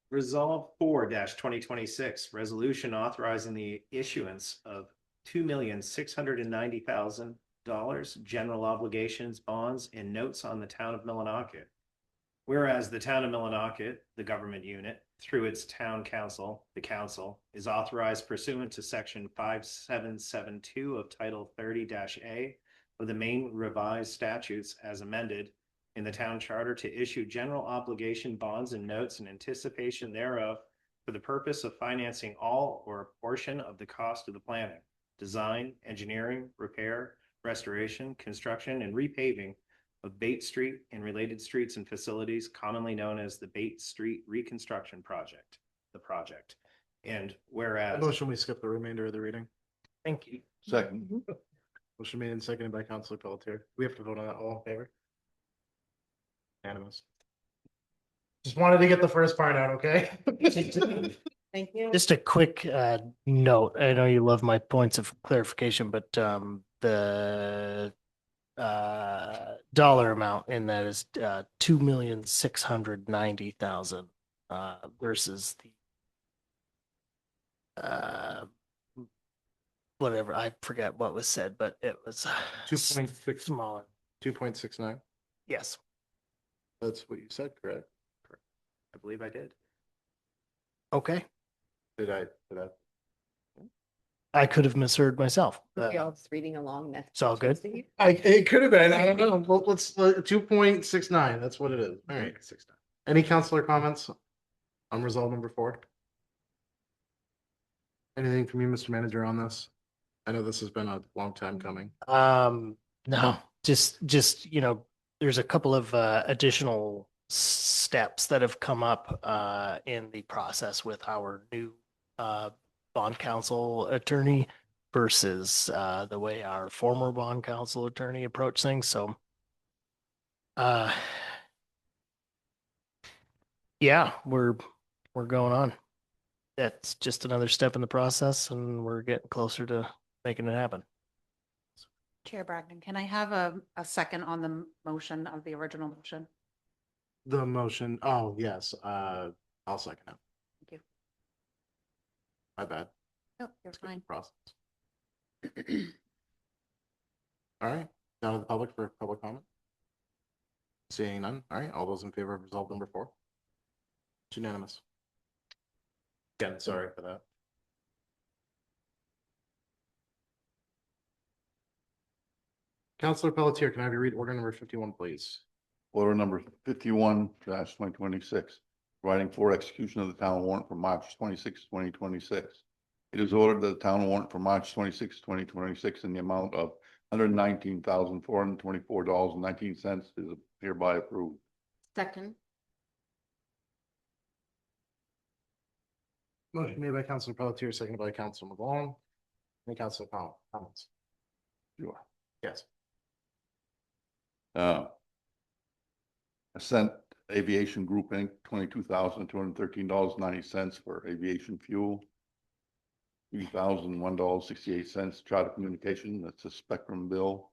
Resolve 4-2026, resolution authorizing the issuance of $2,690,000 general obligations, bonds, and notes on the town of Millinocket. Whereas the town of Millinocket, the government unit, through its town council, the council, is authorized pursuant to section 5772 of Title 30-A of the Maine Revised Statutes as amended in the town charter to issue general obligation bonds and notes in anticipation thereof for the purpose of financing all or a portion of the cost of the planning, design, engineering, repair, restoration, construction, and repaving of Bate Street and related streets and facilities commonly known as the Bate Street Reconstruction Project, the project. And whereas. Motion, we skip the remainder of the reading. Thank you. Second. Motion made and seconded by Counselor Pelletier. We have to vote on that. All in favor? Unanimous. Just wanted to get the first part out, okay? Thank you. Just a quick note. I know you love my points of clarification, but the dollar amount in that is 2,690,000 versus the whatever, I forget what was said, but it was 2.6 smaller. 2.69. Yes. That's what you said, correct? I believe I did. Okay. Did I? I could have misheard myself. We all just reading along. That's It's all good. It could have been. I don't know. Well, let's 2.69. That's what it is. All right. 69. Any counselor comments on resolve number 4? Anything from you, Mr. Manager, on this? I know this has been a long time coming. No, just there's a couple of additional steps that have come up in the process with our new bond counsel attorney versus the way our former bond counsel attorney approached things. So yeah, we're going on. That's just another step in the process, and we're getting closer to making it happen. Chair Bragdon, can I have a second on the motion of the original motion? The motion. Oh, yes. I'll second it. Thank you. My bad. No, you're fine. Process. All right. Down to the public for public comment. Seeing none. All right. All those in favor of resolve number 4? It's unanimous. Again, sorry for that. Counselor Pelletier, can I have you read order number 51, please? Order number 51-2026, providing for execution of the town warrant for March 26, 2026. It is ordered that the town warrant for March 26, 2026 in the amount of $119,424.19 is hereby approved. Second. Motion made by Counselor Pelletier, seconded by Counselor McGlone. Any Counselor comments? Sure. Yes. Ascent Aviation Group Inc., $22,213.90 for aviation fuel. $3,001.68 Charter Communication, that's a Spectrum bill.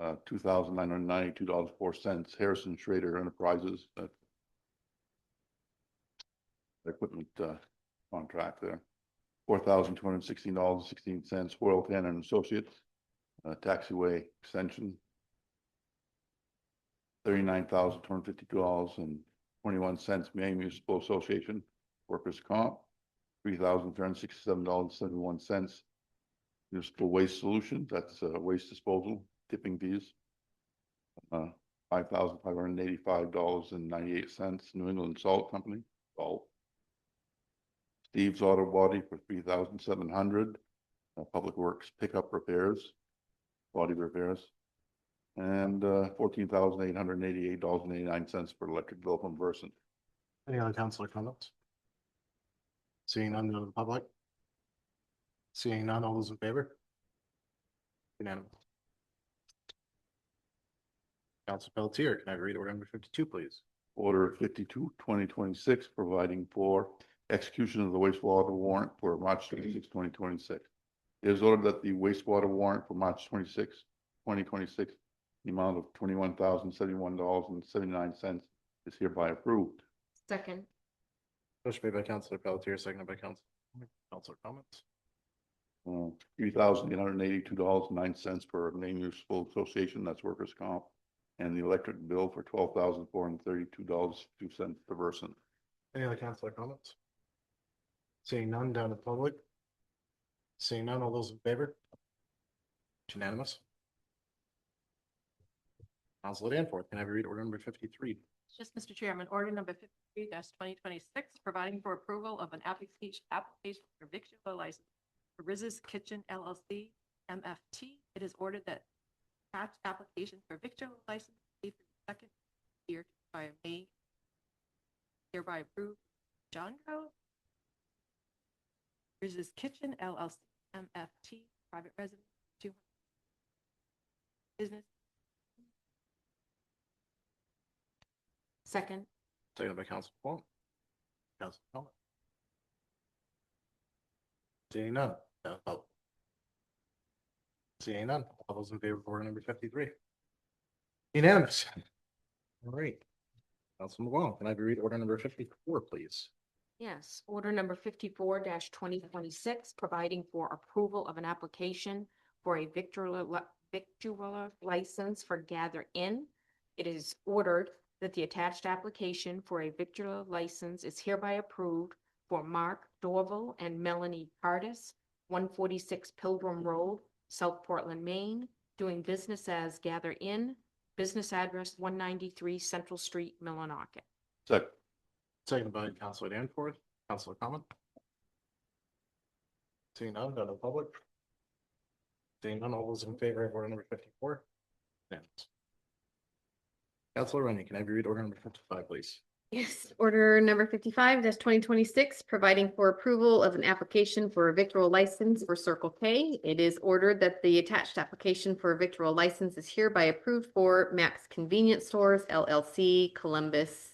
$2,992.04 Harrison Schrader Enterprises, equipment contract there. $4,216.16 Hoyle Tanner and Associates, taxiway extension. $39,252.21 Maine Municipal Association Workers' Comp. $3,367.71 Municipal Waste Solutions, that's waste disposal, tipping fees. $5,585.98 New England Salt Company, salt. Steve's Auto Body for $3,700. Public Works pickup repairs, body repairs. And $14,888.89 for electric bill from Versant. Any other councilor comments? Seeing none, go to the public. Seeing none, all those in favor? Unanimous. Council Pelletier, can I read order number 52, please? Order 52, 2026, providing for execution of the wastewater warrant for March 26, 2026. It is ordered that the wastewater warrant for March 26, 2026, the amount of $21,071.79 is hereby approved. Second. Motion made by Councilor Pelletier, seconded by Councilor comments. $3,882.09 for Maine Municipal Association, that's workers' comp, and the electric bill for $12,432.02 for Versant. Any other councilor comments? Seeing none, down to the public. Seeing none, all those in favor? Unanimous. Councilor Danforth, can I read order number 53? Just, Mr. Chairman, order number 53-2026, providing for approval of an application for victular license for Riz's Kitchen LLC, MFT. It is ordered that attached application for victular license be for the second year by May hereby approved. John Go. Riz's Kitchen LLC, MFT, private residence, 200 business. Second. Seconded by Council Paul. Council comment. Seeing none. Down to public. Seeing none. All those in favor of order number 53? Unanimous. All right. Council McGuire, can I read order number 54, please? Yes, order number 54-2026, providing for approval of an application for a victualler license for Gather Inn. It is ordered that the attached application for a victualler license is hereby approved for Mark Dorval and Melanie Cardis, 146 Pilgrim Road, South Portland, Maine, doing business as Gather Inn, business address 193 Central Street, Millinocket. Second. Seconded by Councilor Danforth. Councilor comment. Seeing none, down to the public. Seeing none, all those in favor of order number 54? Unanimous. Councilor Runyon, can I read order number 55, please? Yes, order number 55-2026, providing for approval of an application for a victual license for Circle K. It is ordered that the attached application for a victual license is hereby approved for Max Convenience Stores LLC, Columbus,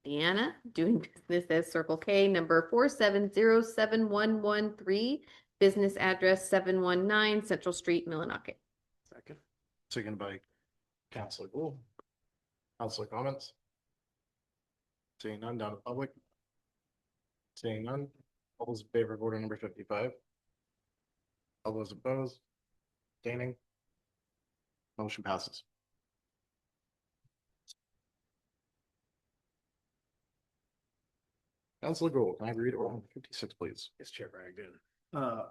Indiana, doing business as Circle K, number 4707113, business address 719 Central Street, Millinocket. Second. Seconded by Councilor Gould. Councilor comments. Seeing none, down to public. Seeing none, all those in favor of order number 55? All those opposed? Abstaining? Motion passes. Councilor Gould, can I read order number 56, please? Yes, Chair Bragdon.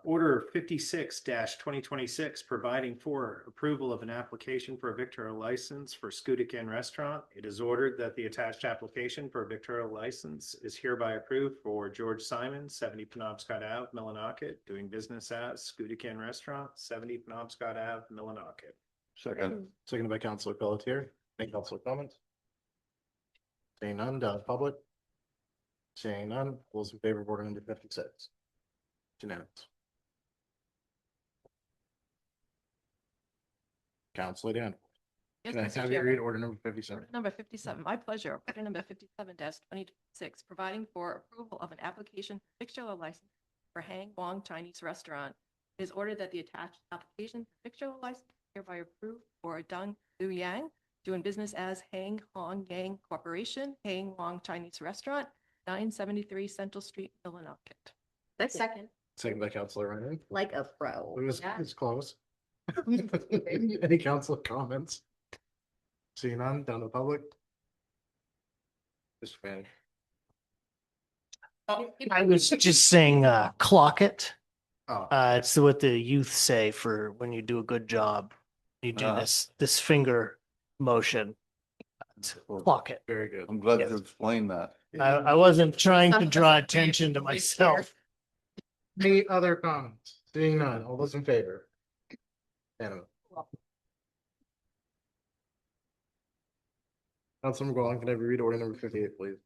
Order 56-2026, providing for approval of an application for a victualler license for Scudican Restaurant. It is ordered that the attached application for a victualler license is hereby approved for George Simon, 70 Penobscot Ave, Millinocket, doing business as Scudican Restaurant, 70 Penobscot Ave, Millinocket. Second. Seconded by Councilor Pelletier. Any councilor comments? Seeing none, down to public. Seeing none, all those in favor of order number 56? Unanimous. Councilor Danforth. Yes, Can I Mr. have you Chairman. read order number 57? Order number 57, my pleasure. Order number 57-2026, providing for approval of an application for victular license for Hang Wong Chinese Restaurant. It is ordered that the attached application for victular license hereby approved for Dong Lu Yang, doing business as Hang Hong Yang Corporation, Hang Wong Chinese Restaurant, 973 Central Street, Millinocket. Second. Second by Counselor Ryan. Like a pro. It's close. Any council comments? Seeing none, down to the public. Mr. Fanning. I was just saying, clock it. Oh, It's what the youth say for when you do a good job. You do this finger motion. Clock it. very good. I'm glad Yes. you explained that. I wasn't trying to draw attention to myself. Any other comments? Seeing none, all those in favor? Unanimous. Councilman McGowan, can I read order number 58, please?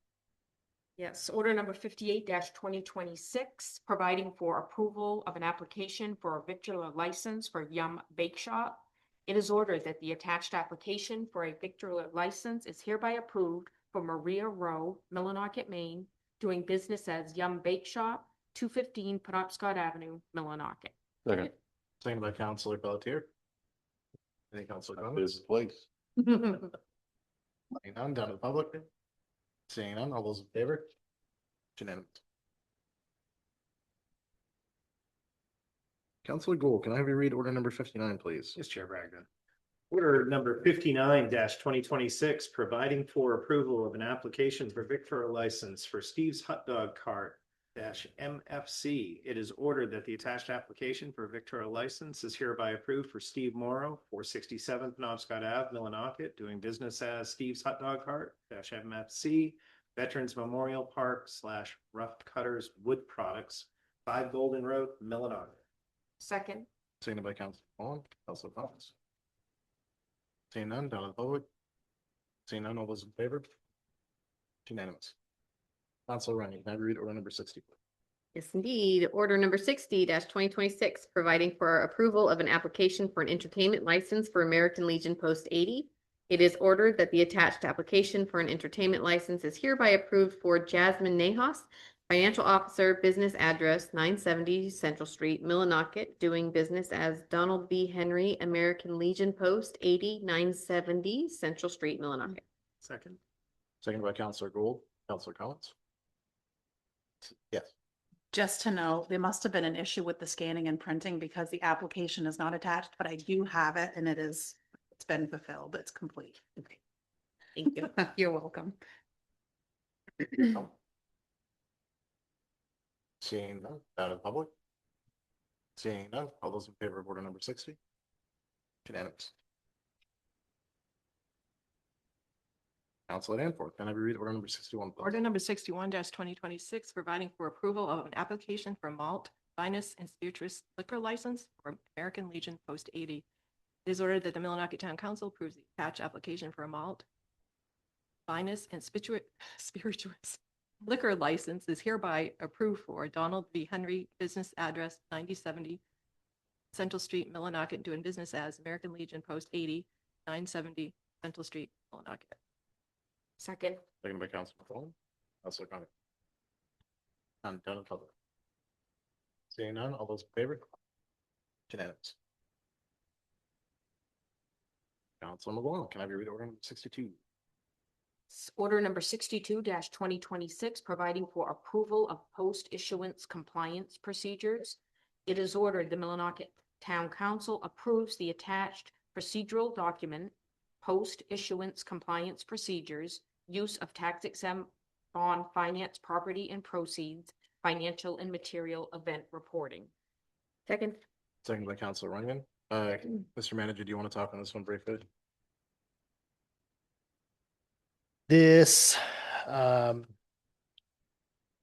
Yes, order number 58-2026, providing for approval of an application for a victular license for Yum Bake Shop. It is ordered that the attached application for a victular license is hereby approved for Maria Rowe, Millinocket, Maine, doing business as Yum Bake Shop, 215 Penobscot Avenue, Millinocket. Second, Second by Counselor Pelletier. Any council this comments? place. Seeing none, down to the public. Seeing none, all those in favor? Unanimous. Counselor Gould, can I have you read order number 59, please? Yes, Chair Bragdon. Order number 59-2026, providing for approval of an application for victular license for Steve's Hot Dog Cart -MFC. It is ordered that the attached application for victular license is hereby approved for Steve Morrow, 467 Penobscot Ave, Millinocket, doing business as Steve's Hot Dog Cart -MFC, Veterans Memorial Park / Rough Cutters Wood Products, 5 Golden Road, Millinocket. Second. Seconded by Counselor Vaughn. Counselor Thomas. Seeing none, down to the public. Seeing none, all those in favor? Unanimous. Counselor Runyon, can I read order number 60? Please? Yes, indeed. Order number 60-2026, providing for approval of an application for an entertainment license for American Legion Post 80. It is ordered that the attached application for an entertainment license is hereby approved for Jasmine Nahas, financial officer, business address 970 Central Street, Millinocket, doing business as Donald B. Henry, American Legion Post 80, 970 Central Street, Millinocket. Second. Seconded by Counselor Gould. Counselor Collins. Yes. Just to know, there must have been an issue with the scanning and printing because the application is not attached, but I do have it and it's been fulfilled. It's complete. Thank you. You're welcome. Seeing none, down to the public. Seeing none, all those in favor of order number 60? Unanimous. Counselor Danforth, can I read order number 61? Please? Order number 61-2026, providing for approval of an application for malt, finest, and spirituous liquor license for American Legion Post 80. It is ordered that the Millinocket Town Council approves the attached application for a malt, finest, and spirituous liquor license is hereby approved for Donald B. Henry, business address 9070 Central Street, Millinocket, doing business as American Legion Post 80, 970 Central Street, Millinocket. Second. Seconded by Counselor McCollum. Counselor Connor. Down to the public. Seeing none, all those in favor? Unanimous. Counselor McGowan, can I read order number 62? Order number 62-2026, providing for approval of post-issuance compliance procedures. It is ordered the Millinocket Town Council approves the attached procedural document, post-issuance compliance procedures, use of tax-exempt bond finance property and proceeds, financial and material event reporting. Second. Seconded by Counselor Runyon. Mr. Manager, do you want to talk on this one briefly? This,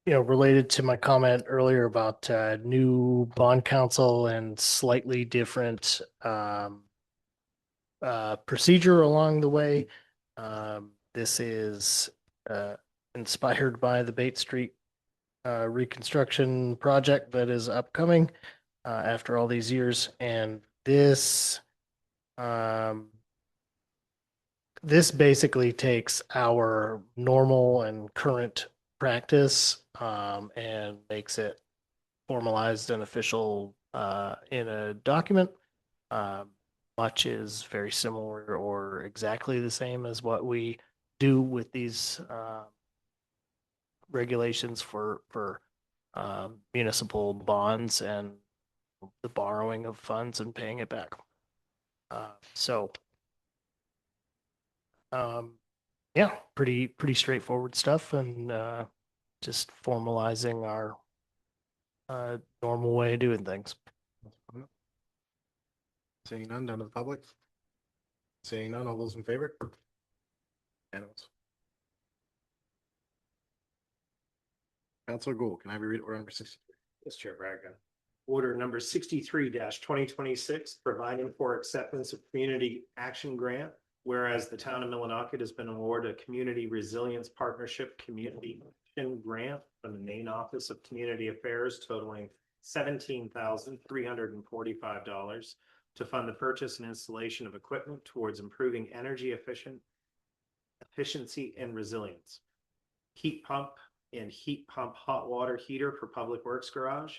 related to my comment earlier about new bond counsel and slightly different procedure along the way. This is inspired by the Bate Street reconstruction project that is upcoming after all these years. And this This basically takes our normal and current practice and makes it formalized and official in a document. Much is very similar or exactly the same as what we do with these regulations for municipal bonds and the borrowing of funds and paying it back. So yeah, pretty straightforward stuff and just formalizing our normal way of doing things. Seeing none, down to the public. Seeing none, all those in favor? Unanimous. Counselor Gould, can I read order number 63? Yes, Chair Braga. Order number 63 twenty twenty-six, providing for acceptance of community action grant. Whereas the town of Millinocket has been awarded a Community Resilience Partnership Community Action Grant from the Maine Office of Community Affairs totaling $17,345 to fund the purchase and installation of equipment towards improving energy efficiency and resilience. Heat pump and heat pump hot water heater for Public Works Garage,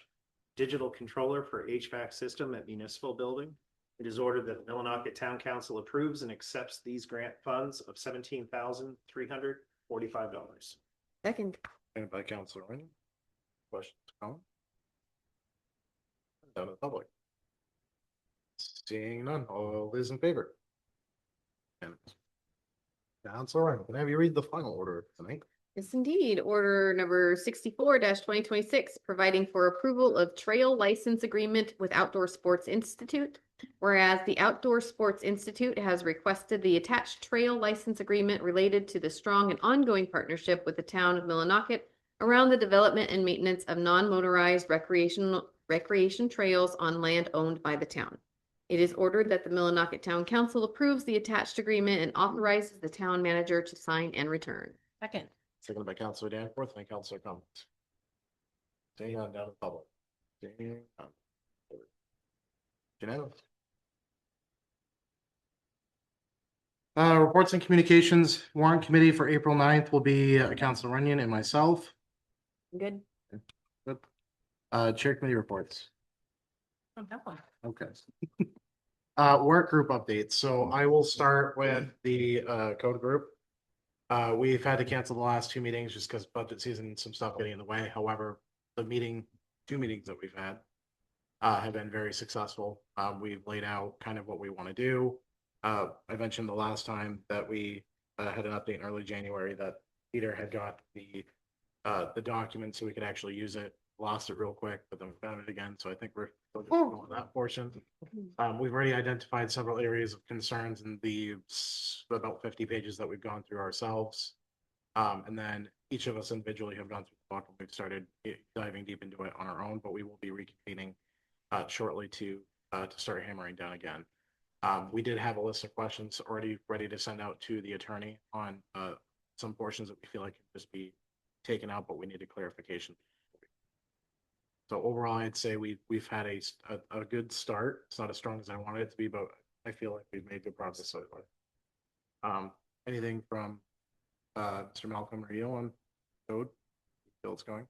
digital controller for HVAC system at municipal building. It is ordered that the Millinocket Town Council approves and accepts these grant funds of $17,345. Second. Seconded by Counselor Rennie. Questions, comments? Down to the public. Seeing none, all is in favor? Unanimous. Counselor Rennie, can I have you read the final order tonight? Yes, indeed. Order number 64 twenty twenty-six, providing for approval of trail license agreement with Outdoor Sports Institute. Whereas the Outdoor Sports Institute has requested the attached trail license agreement related to the strong and ongoing partnership with the town of Millinocket around the development and maintenance of non-motorized recreation trails on land owned by the town. It is ordered that the Millinocket Town Council approves the attached agreement and authorizes the town manager to sign and return. Second. Seconded by Counselor Danforth and Counselor Cummings. Seeing none, down to the public. Seeing none. Unanimous. Reports and communications warrant committee for April 9th will be Counselor Runyon and myself. Good. Chair committee reports. Oh, that one. Okay. Work group updates. So I will start with the code group. We've had to cancel the last two meetings just because budget season and some stuff getting in the way. However, the two meetings that we've had have been very successful. We've laid out kind of what we want to do. I mentioned the last time that we had an update in early January that Peter had got the document so we could actually use it. Lost it real quick, but then we found it again. So I think we're still just going with that portion. We've already identified several areas of concerns in the about 50 pages that we've gone through ourselves. And then each of us individually have gone through the book and we've started diving deep into it on our own, but we will be reconvening shortly to start hammering down again. We did have a list of questions already ready to send out to the attorney on some portions that we feel like can just be taken out, but we needed clarification. So overall, I'd say we've had a good start. It's not as strong as I wanted it to be, but I feel like we've made good progress so far. Anything from Mr. Malcolm or you on code? Feel it's going?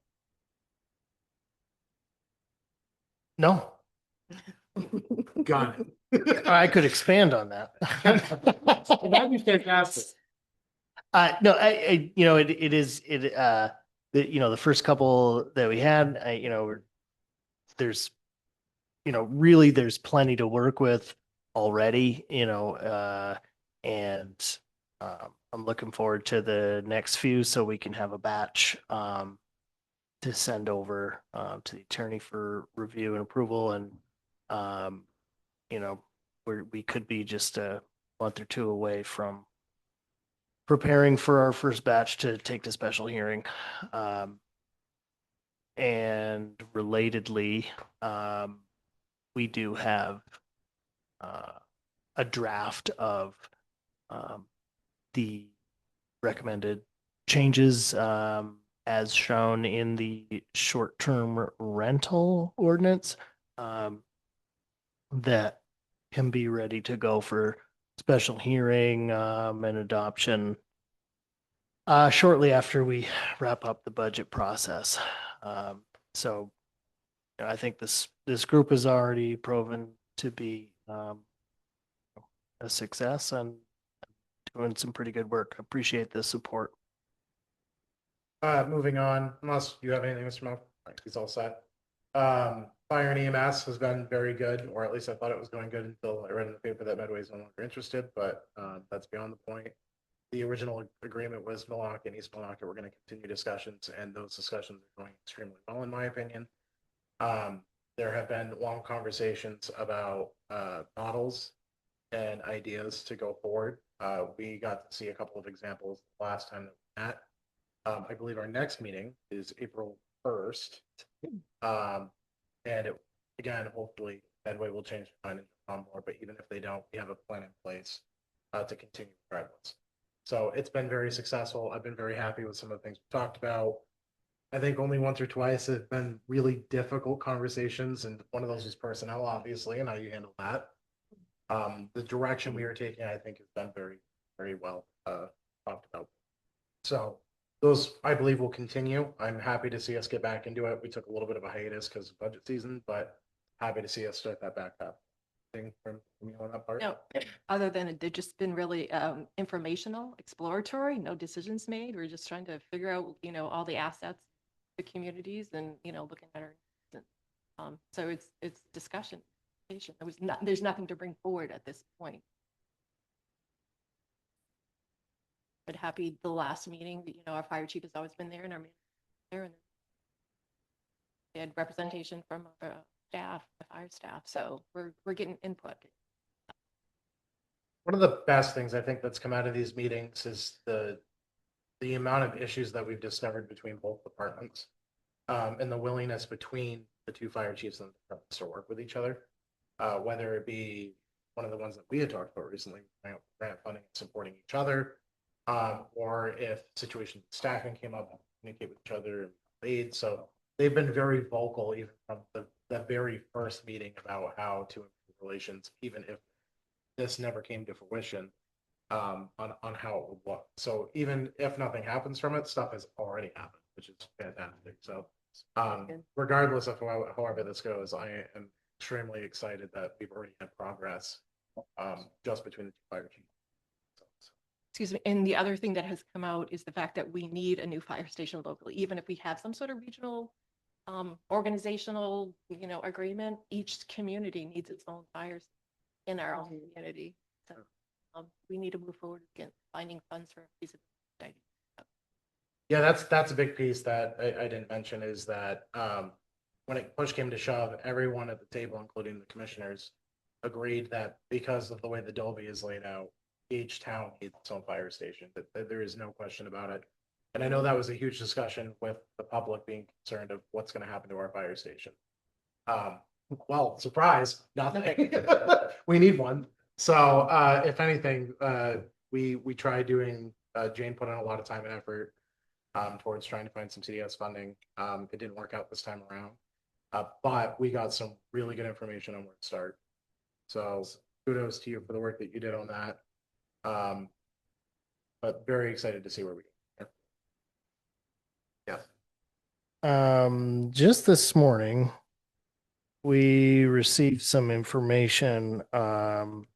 No, Got it. I could expand on that. That'd be fantastic. No, it is the first couple that we had, there's really there's plenty to work with already, and I'm looking forward to the next few so we can have a batch to send over to the attorney for review and approval, and we could be just a month or two away from preparing for our first batch to take to special hearing. And relatedly, we do have a draft of the recommended changes as shown in the short-term rental ordinance that can be ready to go for special hearing, and adoption shortly after we wrap up the budget process. So I think this group has already proven to be a success and doing some pretty good work. Appreciate the support. Moving on, unless you have anything, Mr. Mel, he's all set. Fire and EMS has been very good, or at least I thought it was going good until I read in the paper that Medway is no longer interested, but that's beyond the point. The original agreement was Milwaukee and East Milwaukee. We're going to continue discussions, and those discussions are going extremely well, in my opinion. There have been long conversations about models and ideas to go forward. We got to see a couple of examples last time that we met. I believe our next meeting is April 1st. And it, again, hopefully Medway will change their mind and jump on board, but even if they don't, we have a plan in place to continue regardless. So it's been very successful. I've been very happy with some of the things we talked about. I think only once or twice have been really difficult conversations, and one of those was personnel, obviously, and how you handle that. The direction we are taking, I think, has been very, very well talked about. So those, I believe, will continue. I'm happy to see us get back into it. We took a little bit of a hiatus because of budget season, but happy to see us start that back up. Thing from you on that part. No, other than they've just been really informational, exploratory, no decisions made. We're just trying to figure out, all the assets, the communities, and looking at our. So it's discussion. There's nothing to bring forward at this point. But happy the last meeting, our fire chief has always been there, and our manager there, and they had representation from our staff, the fire staff. So we're getting input. One of the best things I think that's come out of these meetings is the amount of issues that we've discovered between both departments, and the willingness between the two fire chiefs and the departments to work with each other. Whether it be one of the ones that we had talked about recently, grant funding and supporting each other, or if situations with staffing came up, communicate with each other and lead. So they've been very vocal even from the very first meeting about how to improve relations, even if this never came to fruition, on how it would look. So even if nothing happens from it, stuff has already happened, which is fantastic. So regardless of however this goes, I am extremely excited that we've already had progress just between the two fire chiefs. Excuse me. And the other thing that has come out is the fact that we need a new fire station locally, even if we have some sort of regional organizational, agreement. Each community needs its own fires in our own community. So we need to move forward again, finding funds for these. Yeah, that's a big piece that I didn't mention is that when push came to shove, everyone at the table, including the commissioners, agreed that because of the way the Dolby is laid out, each town needs its own fire station. That there is no question about it. And I know that was a huge discussion with the public being concerned of what's going to happen to our fire station. Well, surprise, nothing. We need one. So if anything, we tried doing. Jane put in a lot of time and effort towards trying to find some CDS funding. It didn't work out this time around, but we got some really good information on where to start. So kudos to you for the work that you did on that. But very excited to see where we go. Yeah. Just this morning, we received some information from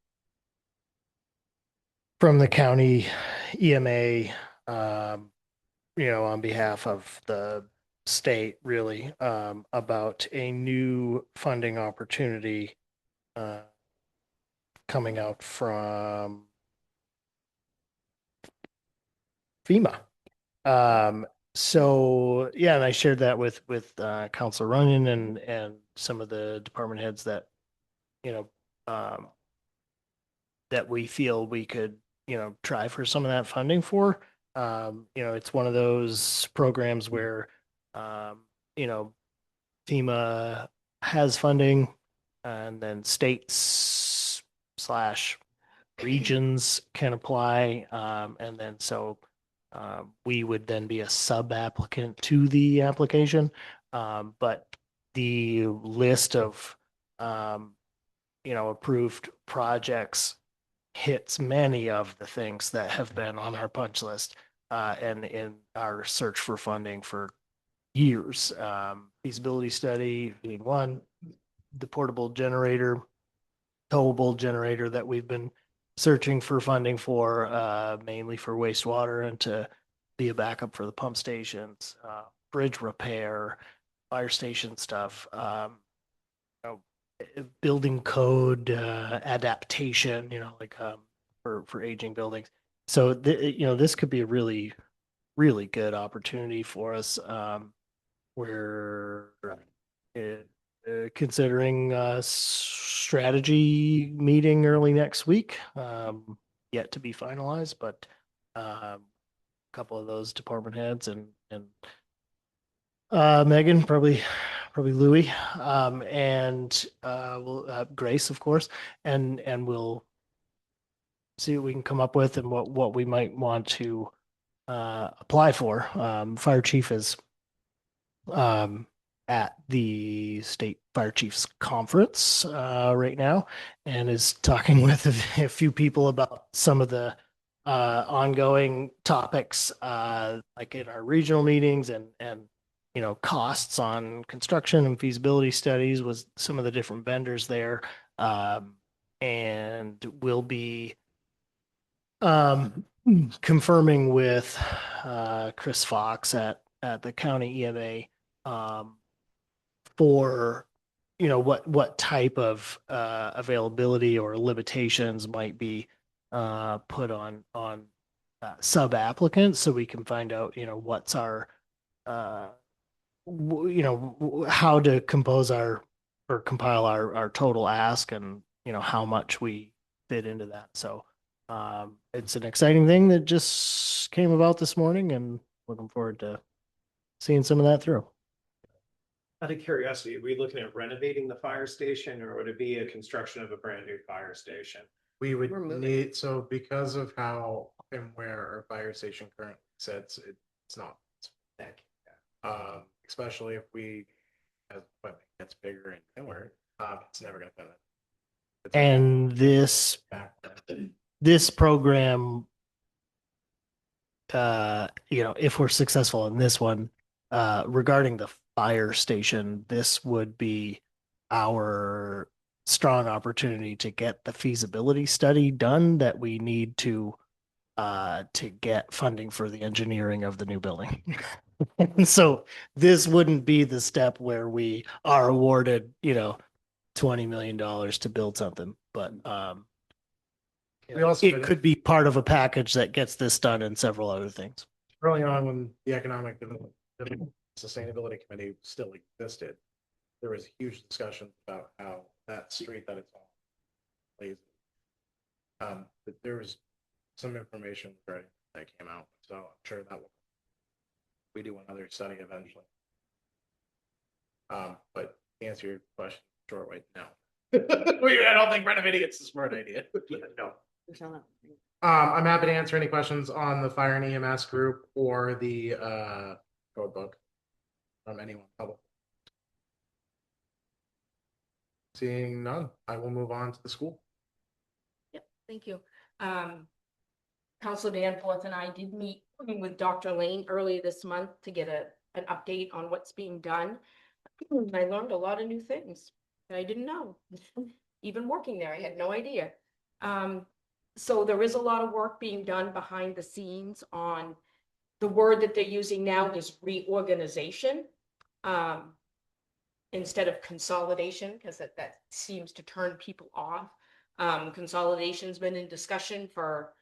the county EMA, on behalf of the state, really, about a new funding opportunity coming out from FEMA. So yeah, and I shared that with Councilor Runyon and some of the department heads that that we feel we could try for some of that funding for. It's one of those programs where FEMA has funding, and then states / regions can apply, and then so we would then be a sub-applicant to the application. But the list of approved projects hits many of the things that have been on our punch list and in our search for funding for years. Feasibility study being one, the portable generator, towable generator that we've been searching for funding for, mainly for wastewater and to be a backup for the pump stations, bridge repair, fire station stuff, building code adaptation, like for aging buildings. So this could be a really, really good opportunity for us. We're considering a strategy meeting early next week. Yet to be finalized, but a couple of those department heads and Megan, probably Louis, and we'll Grace, of course, and we'll see what we can come up with and what we might want to apply for. Fire chief is at the state fire chiefs conference right now and is talking with a few people about some of the ongoing topics like in our regional meetings and costs on construction and feasibility studies with some of the different vendors there. And we'll be confirming with Chris Fox at the county EMA for what type of availability or limitations might be put on sub applicants, so we can find out what's our how to compose or compile our total ask and how much we fit into that. So it's an exciting thing that just came about this morning and looking forward to seeing some of that through. Out of curiosity, are we looking at renovating the fire station or would it be a construction of a brand new fire station? We would We're moving. need, so because of how and where our fire station currently sits, it's not. Especially if as equipment gets bigger and newer, it's never gonna fit it. And this program, if we're successful in this one, regarding the fire station, this would be our strong opportunity to get the feasibility study done that we need to get funding for the engineering of the new building. And so this wouldn't be the step where we are awarded, $20 million to build something, but We also it could be part of a package that gets this done and several other things. early on when the Economic Development Sustainability Committee still existed, there was huge discussion about how that street that it's on plays. But there was some information that came out, so I'm sure that we do another study eventually. But to answer your question, short way, no. I don't think renovating it's a smart idea. No. I'm happy to answer any questions on the fire and EMS group or the code book from anyone. Seeing none, I will move on to the school. Yep, thank you. Councilor Danforth and I did meet with Dr. Lane earlier this month to get an update on what's being done. I learned a lot of new things that I didn't know. Even working there, I had no idea. So there is a lot of work being done behind the scenes on the word that they're using now is reorganization. Instead of consolidation, because that seems to turn people off. Consolidation's been in discussion for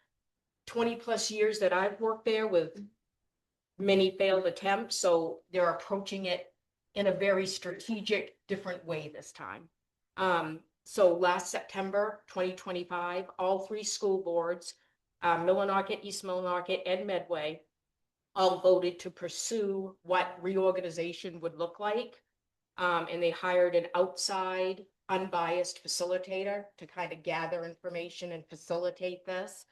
20+ years that I've worked there with many failed attempts. So they're approaching it in a very strategic, different way this time. So last September 2025, all 3 school boards, Millinocket, East Millinocket, and Medway, all voted to pursue what reorganization would look like. And they hired an outside, unbiased facilitator to kind of gather information and facilitate this.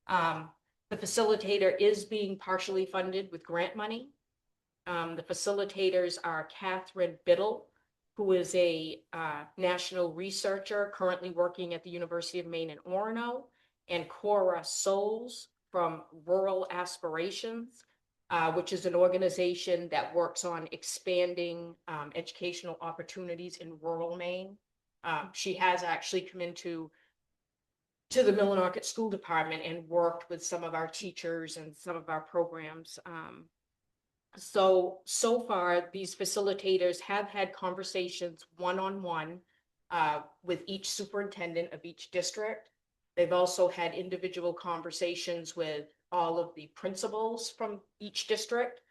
The facilitator is being partially funded with grant money. The facilitators are Catherine Biddle, who is a national researcher currently working at the University of Maine in Orono, and Cora Souls from Rural Aspirations, which is an organization that works on expanding educational opportunities in rural Maine. She has actually come into the Millinocket School Department and worked with some of our teachers and some of our programs. So far, these facilitators have had conversations one-on-one with each superintendent of each district. They've also had individual conversations with all of the principals from each district.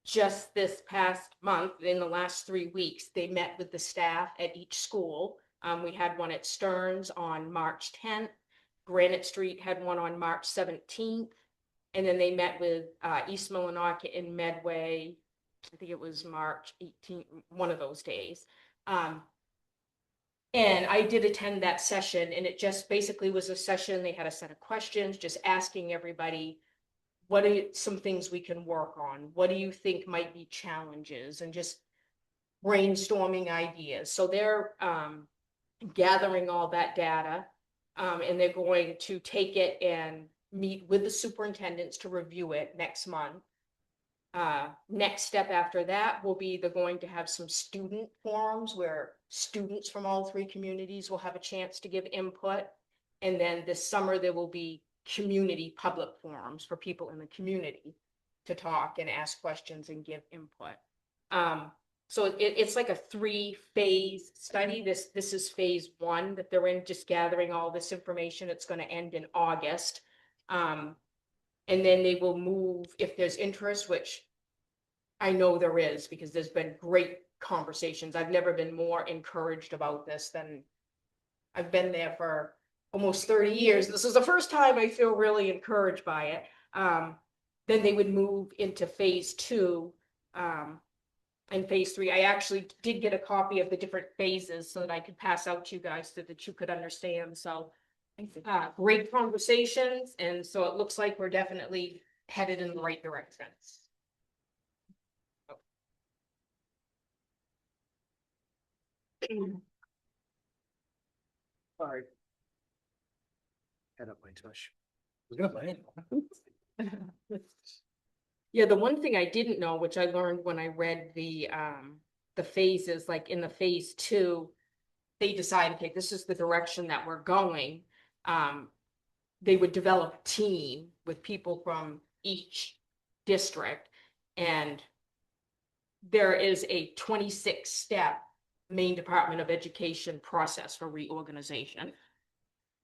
Just this past month, in the last 3 weeks, they met with the staff at each school. We had one at Stearns on March 10th. Granite Street had one on March 17th. And then they met with East Millinocket and Medway. I think it was March 18th, one of those days. And I did attend that session, and it just basically was a session. They had a set of questions, just asking everybody, what are some things we can work on? What do you think might be challenges? And just brainstorming ideas. So they're gathering all that data, and they're going to take it and meet with the superintendents to review it next month. Next step after that will be they're going to have some student forums where students from all 3 communities will have a chance to give input. And then this summer, there will be community public forums for people in the community to talk and ask questions and give input. So it's like a 3-phase study. This is phase 1 that they're in, just gathering all this information. It's going to end in August. And then they will move, if there's interest, which I know there is, because there's been great conversations. I've never been more encouraged about this than I've been there for almost 30 years. This is the first time I feel really encouraged by it. Then they would move into phase 2 and phase 3. I actually did get a copy of the different phases so that I could pass out to you guys so that you could understand. So great conversations. And so it looks like we're definitely headed in the right direction. Sorry. Head up my tush. I was gonna play. Yeah, the one thing I didn't know, which I learned when I read the phases, like in the phase 2, they decided, okay, this is the direction that we're going. They would develop a team with people from each district, and there is a 26-step Maine Department of Education process for reorganization.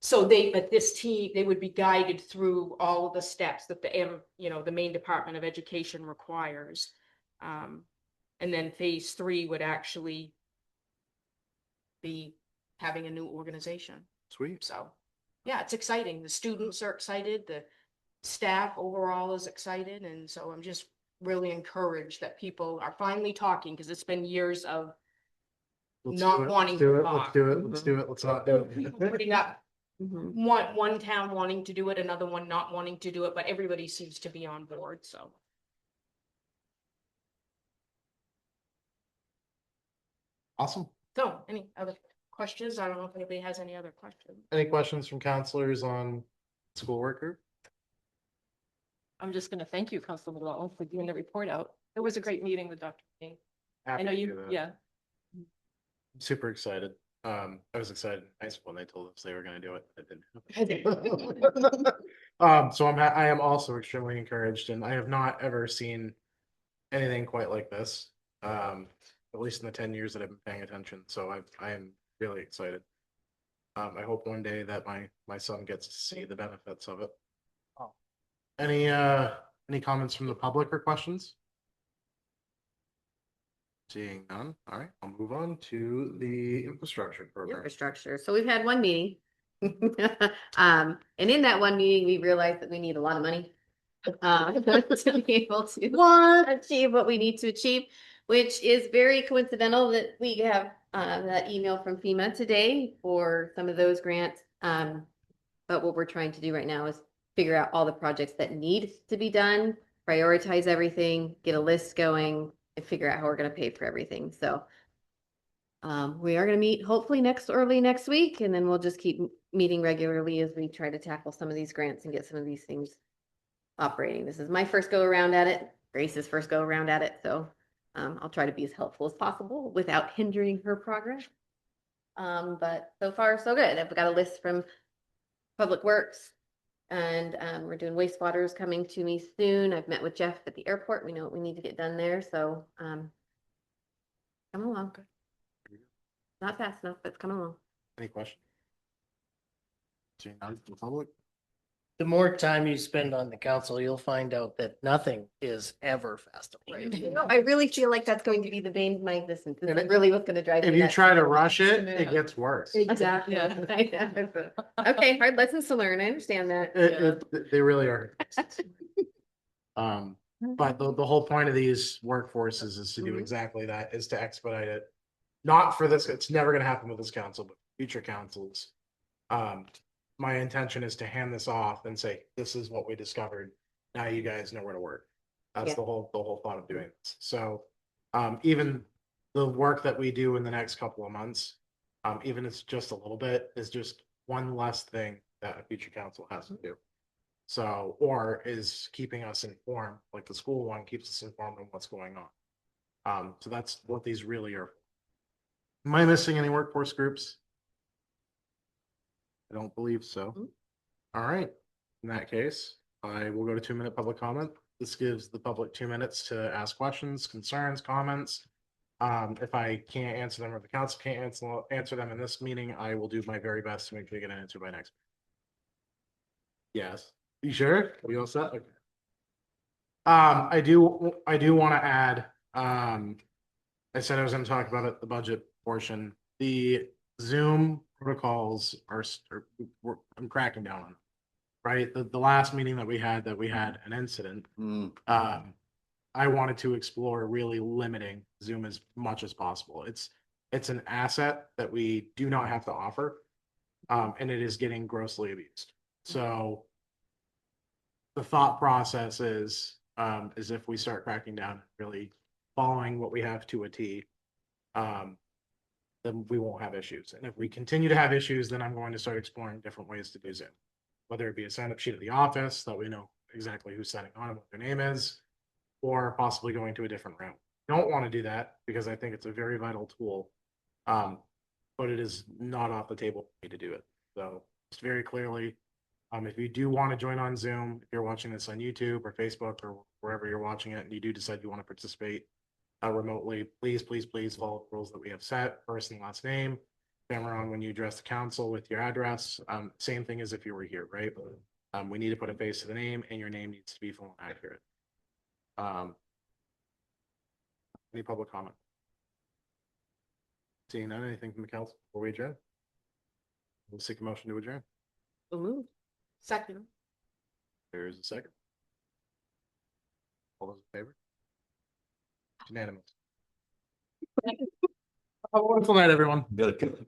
So but this team, they would be guided through all of the steps that the Maine Department of Education requires. And then phase 3 would actually be having a new organization. Sweet. So yeah, it's exciting. The students are excited. The staff overall is excited. And so I'm just really encouraged that people are finally talking, because it's been years of not wanting to talk. Let's do it. Let's not do it. Putting up one town wanting to do it, another one not wanting to do it, but everybody seems to be on board. So Awesome. any other questions? I don't know if anybody has any other questions. Any questions from counselors on schoolwork group? I'm just going to thank you, Councilman Walton, for getting the report out. It was a great meeting with Dr. King. I Happy know to you, do that. yeah. Super excited. I was excited in high school when they told us they were going to do it. It didn't. So I am also extremely encouraged, and I have not ever seen anything quite like this. At least in the 10 years that I've been paying attention. So I am really excited. I hope one day that my son gets to see the benefits of it. Oh. Any comments from the public or questions? Seeing none. All right, I'll move on to the infrastructure program. Infrastructure. So we've had one meeting. And in that one meeting, we realized that we need a lot of money. To be able to achieve what we need to achieve, which is very coincidental that we have that email from FEMA today for some of those grants. But what we're trying to do right now is figure out all the projects that need to be done, prioritize everything, get a list going, and figure out how we're going to pay for everything. So We are gonna meet hopefully early next week, and then we'll just keep meeting regularly as we try to tackle some of these grants and get some of these things operating. This is my first go around at it, Grace's first go around at it, so I'll try to be as helpful as possible without hindering her progress. But so far, so good. I've got a list from Public Works, and we're doing wastewaters coming to me soon. I've met with Jeff at the airport. We know what we need to get done there, so coming along. Not fast enough, but it's coming along. Any questions? Seeing none from the public? The more time you spend on the council, you'll find out that nothing is ever fast enough. I really feel like that's going to be the bane of my existence. This is really what's gonna drive me If you nuts. try to rush it, it gets worse. Exactly. Okay, hard lessons to learn. I understand that. They really are. But the whole point of these workforces is to do Mhm. exactly that, is to expedite it. Not for this, it's never gonna happen with this council, but future councils. My intention is to hand this off and say, this is what we discovered. Now you guys know where to work. That's Yeah. the whole thought of doing this. So, even the work that we do in the next couple of months, even if it's just a little bit, is just one less thing that a future council has to do. So, or is keeping us informed, like the school one keeps us informed on what's going on. So that's what these really are. Am I missing any workforce groups? I don't believe so. Mm. All right, in that case, I will go to 2-minute public comment. This gives the public 2 minutes to ask questions, concerns, comments. If I can't answer them or the council can't answer them in this meeting, I will do my very best to make sure they get an answer by next. Yes, you sure? We all set? Okay. I do want to add, I said I was gonna talk about it, the budget portion, the Zoom protocols I'm cracking down on. Right, the last meeting that we had an incident, I wanted to explore really limiting Zoom as much as possible. It's an asset that we do not have to offer. And it is getting grossly abused. So the thought process is if we start cracking down, really following what we have to a T, then we won't have issues. And if we continue to have issues, then I'm going to start exploring different ways to do Zoom. Whether it be a sign-up sheet at the office that we know exactly who's signing on and what their name is, or possibly going to a different route. Don't want to do that because I think it's a very vital tool. But it is not off the table for me to do it. So just very clearly, if you do want to join on Zoom, if you're watching this on YouTube or Facebook or wherever you're watching it, and you do decide you want to participate remotely, please follow the rules that we have set, first and last name. Cameron, when you address the council with your address, same thing as if you were here, right? We need to put a face to the name, and your name needs to be full and accurate. Any public comment? Seeing none, anything from the council before we adjourn? We'll seek a motion to adjourn. So moved. Second. There's a second. All those in favor? Unanimous. Have a wonderful night, everyone. Gotta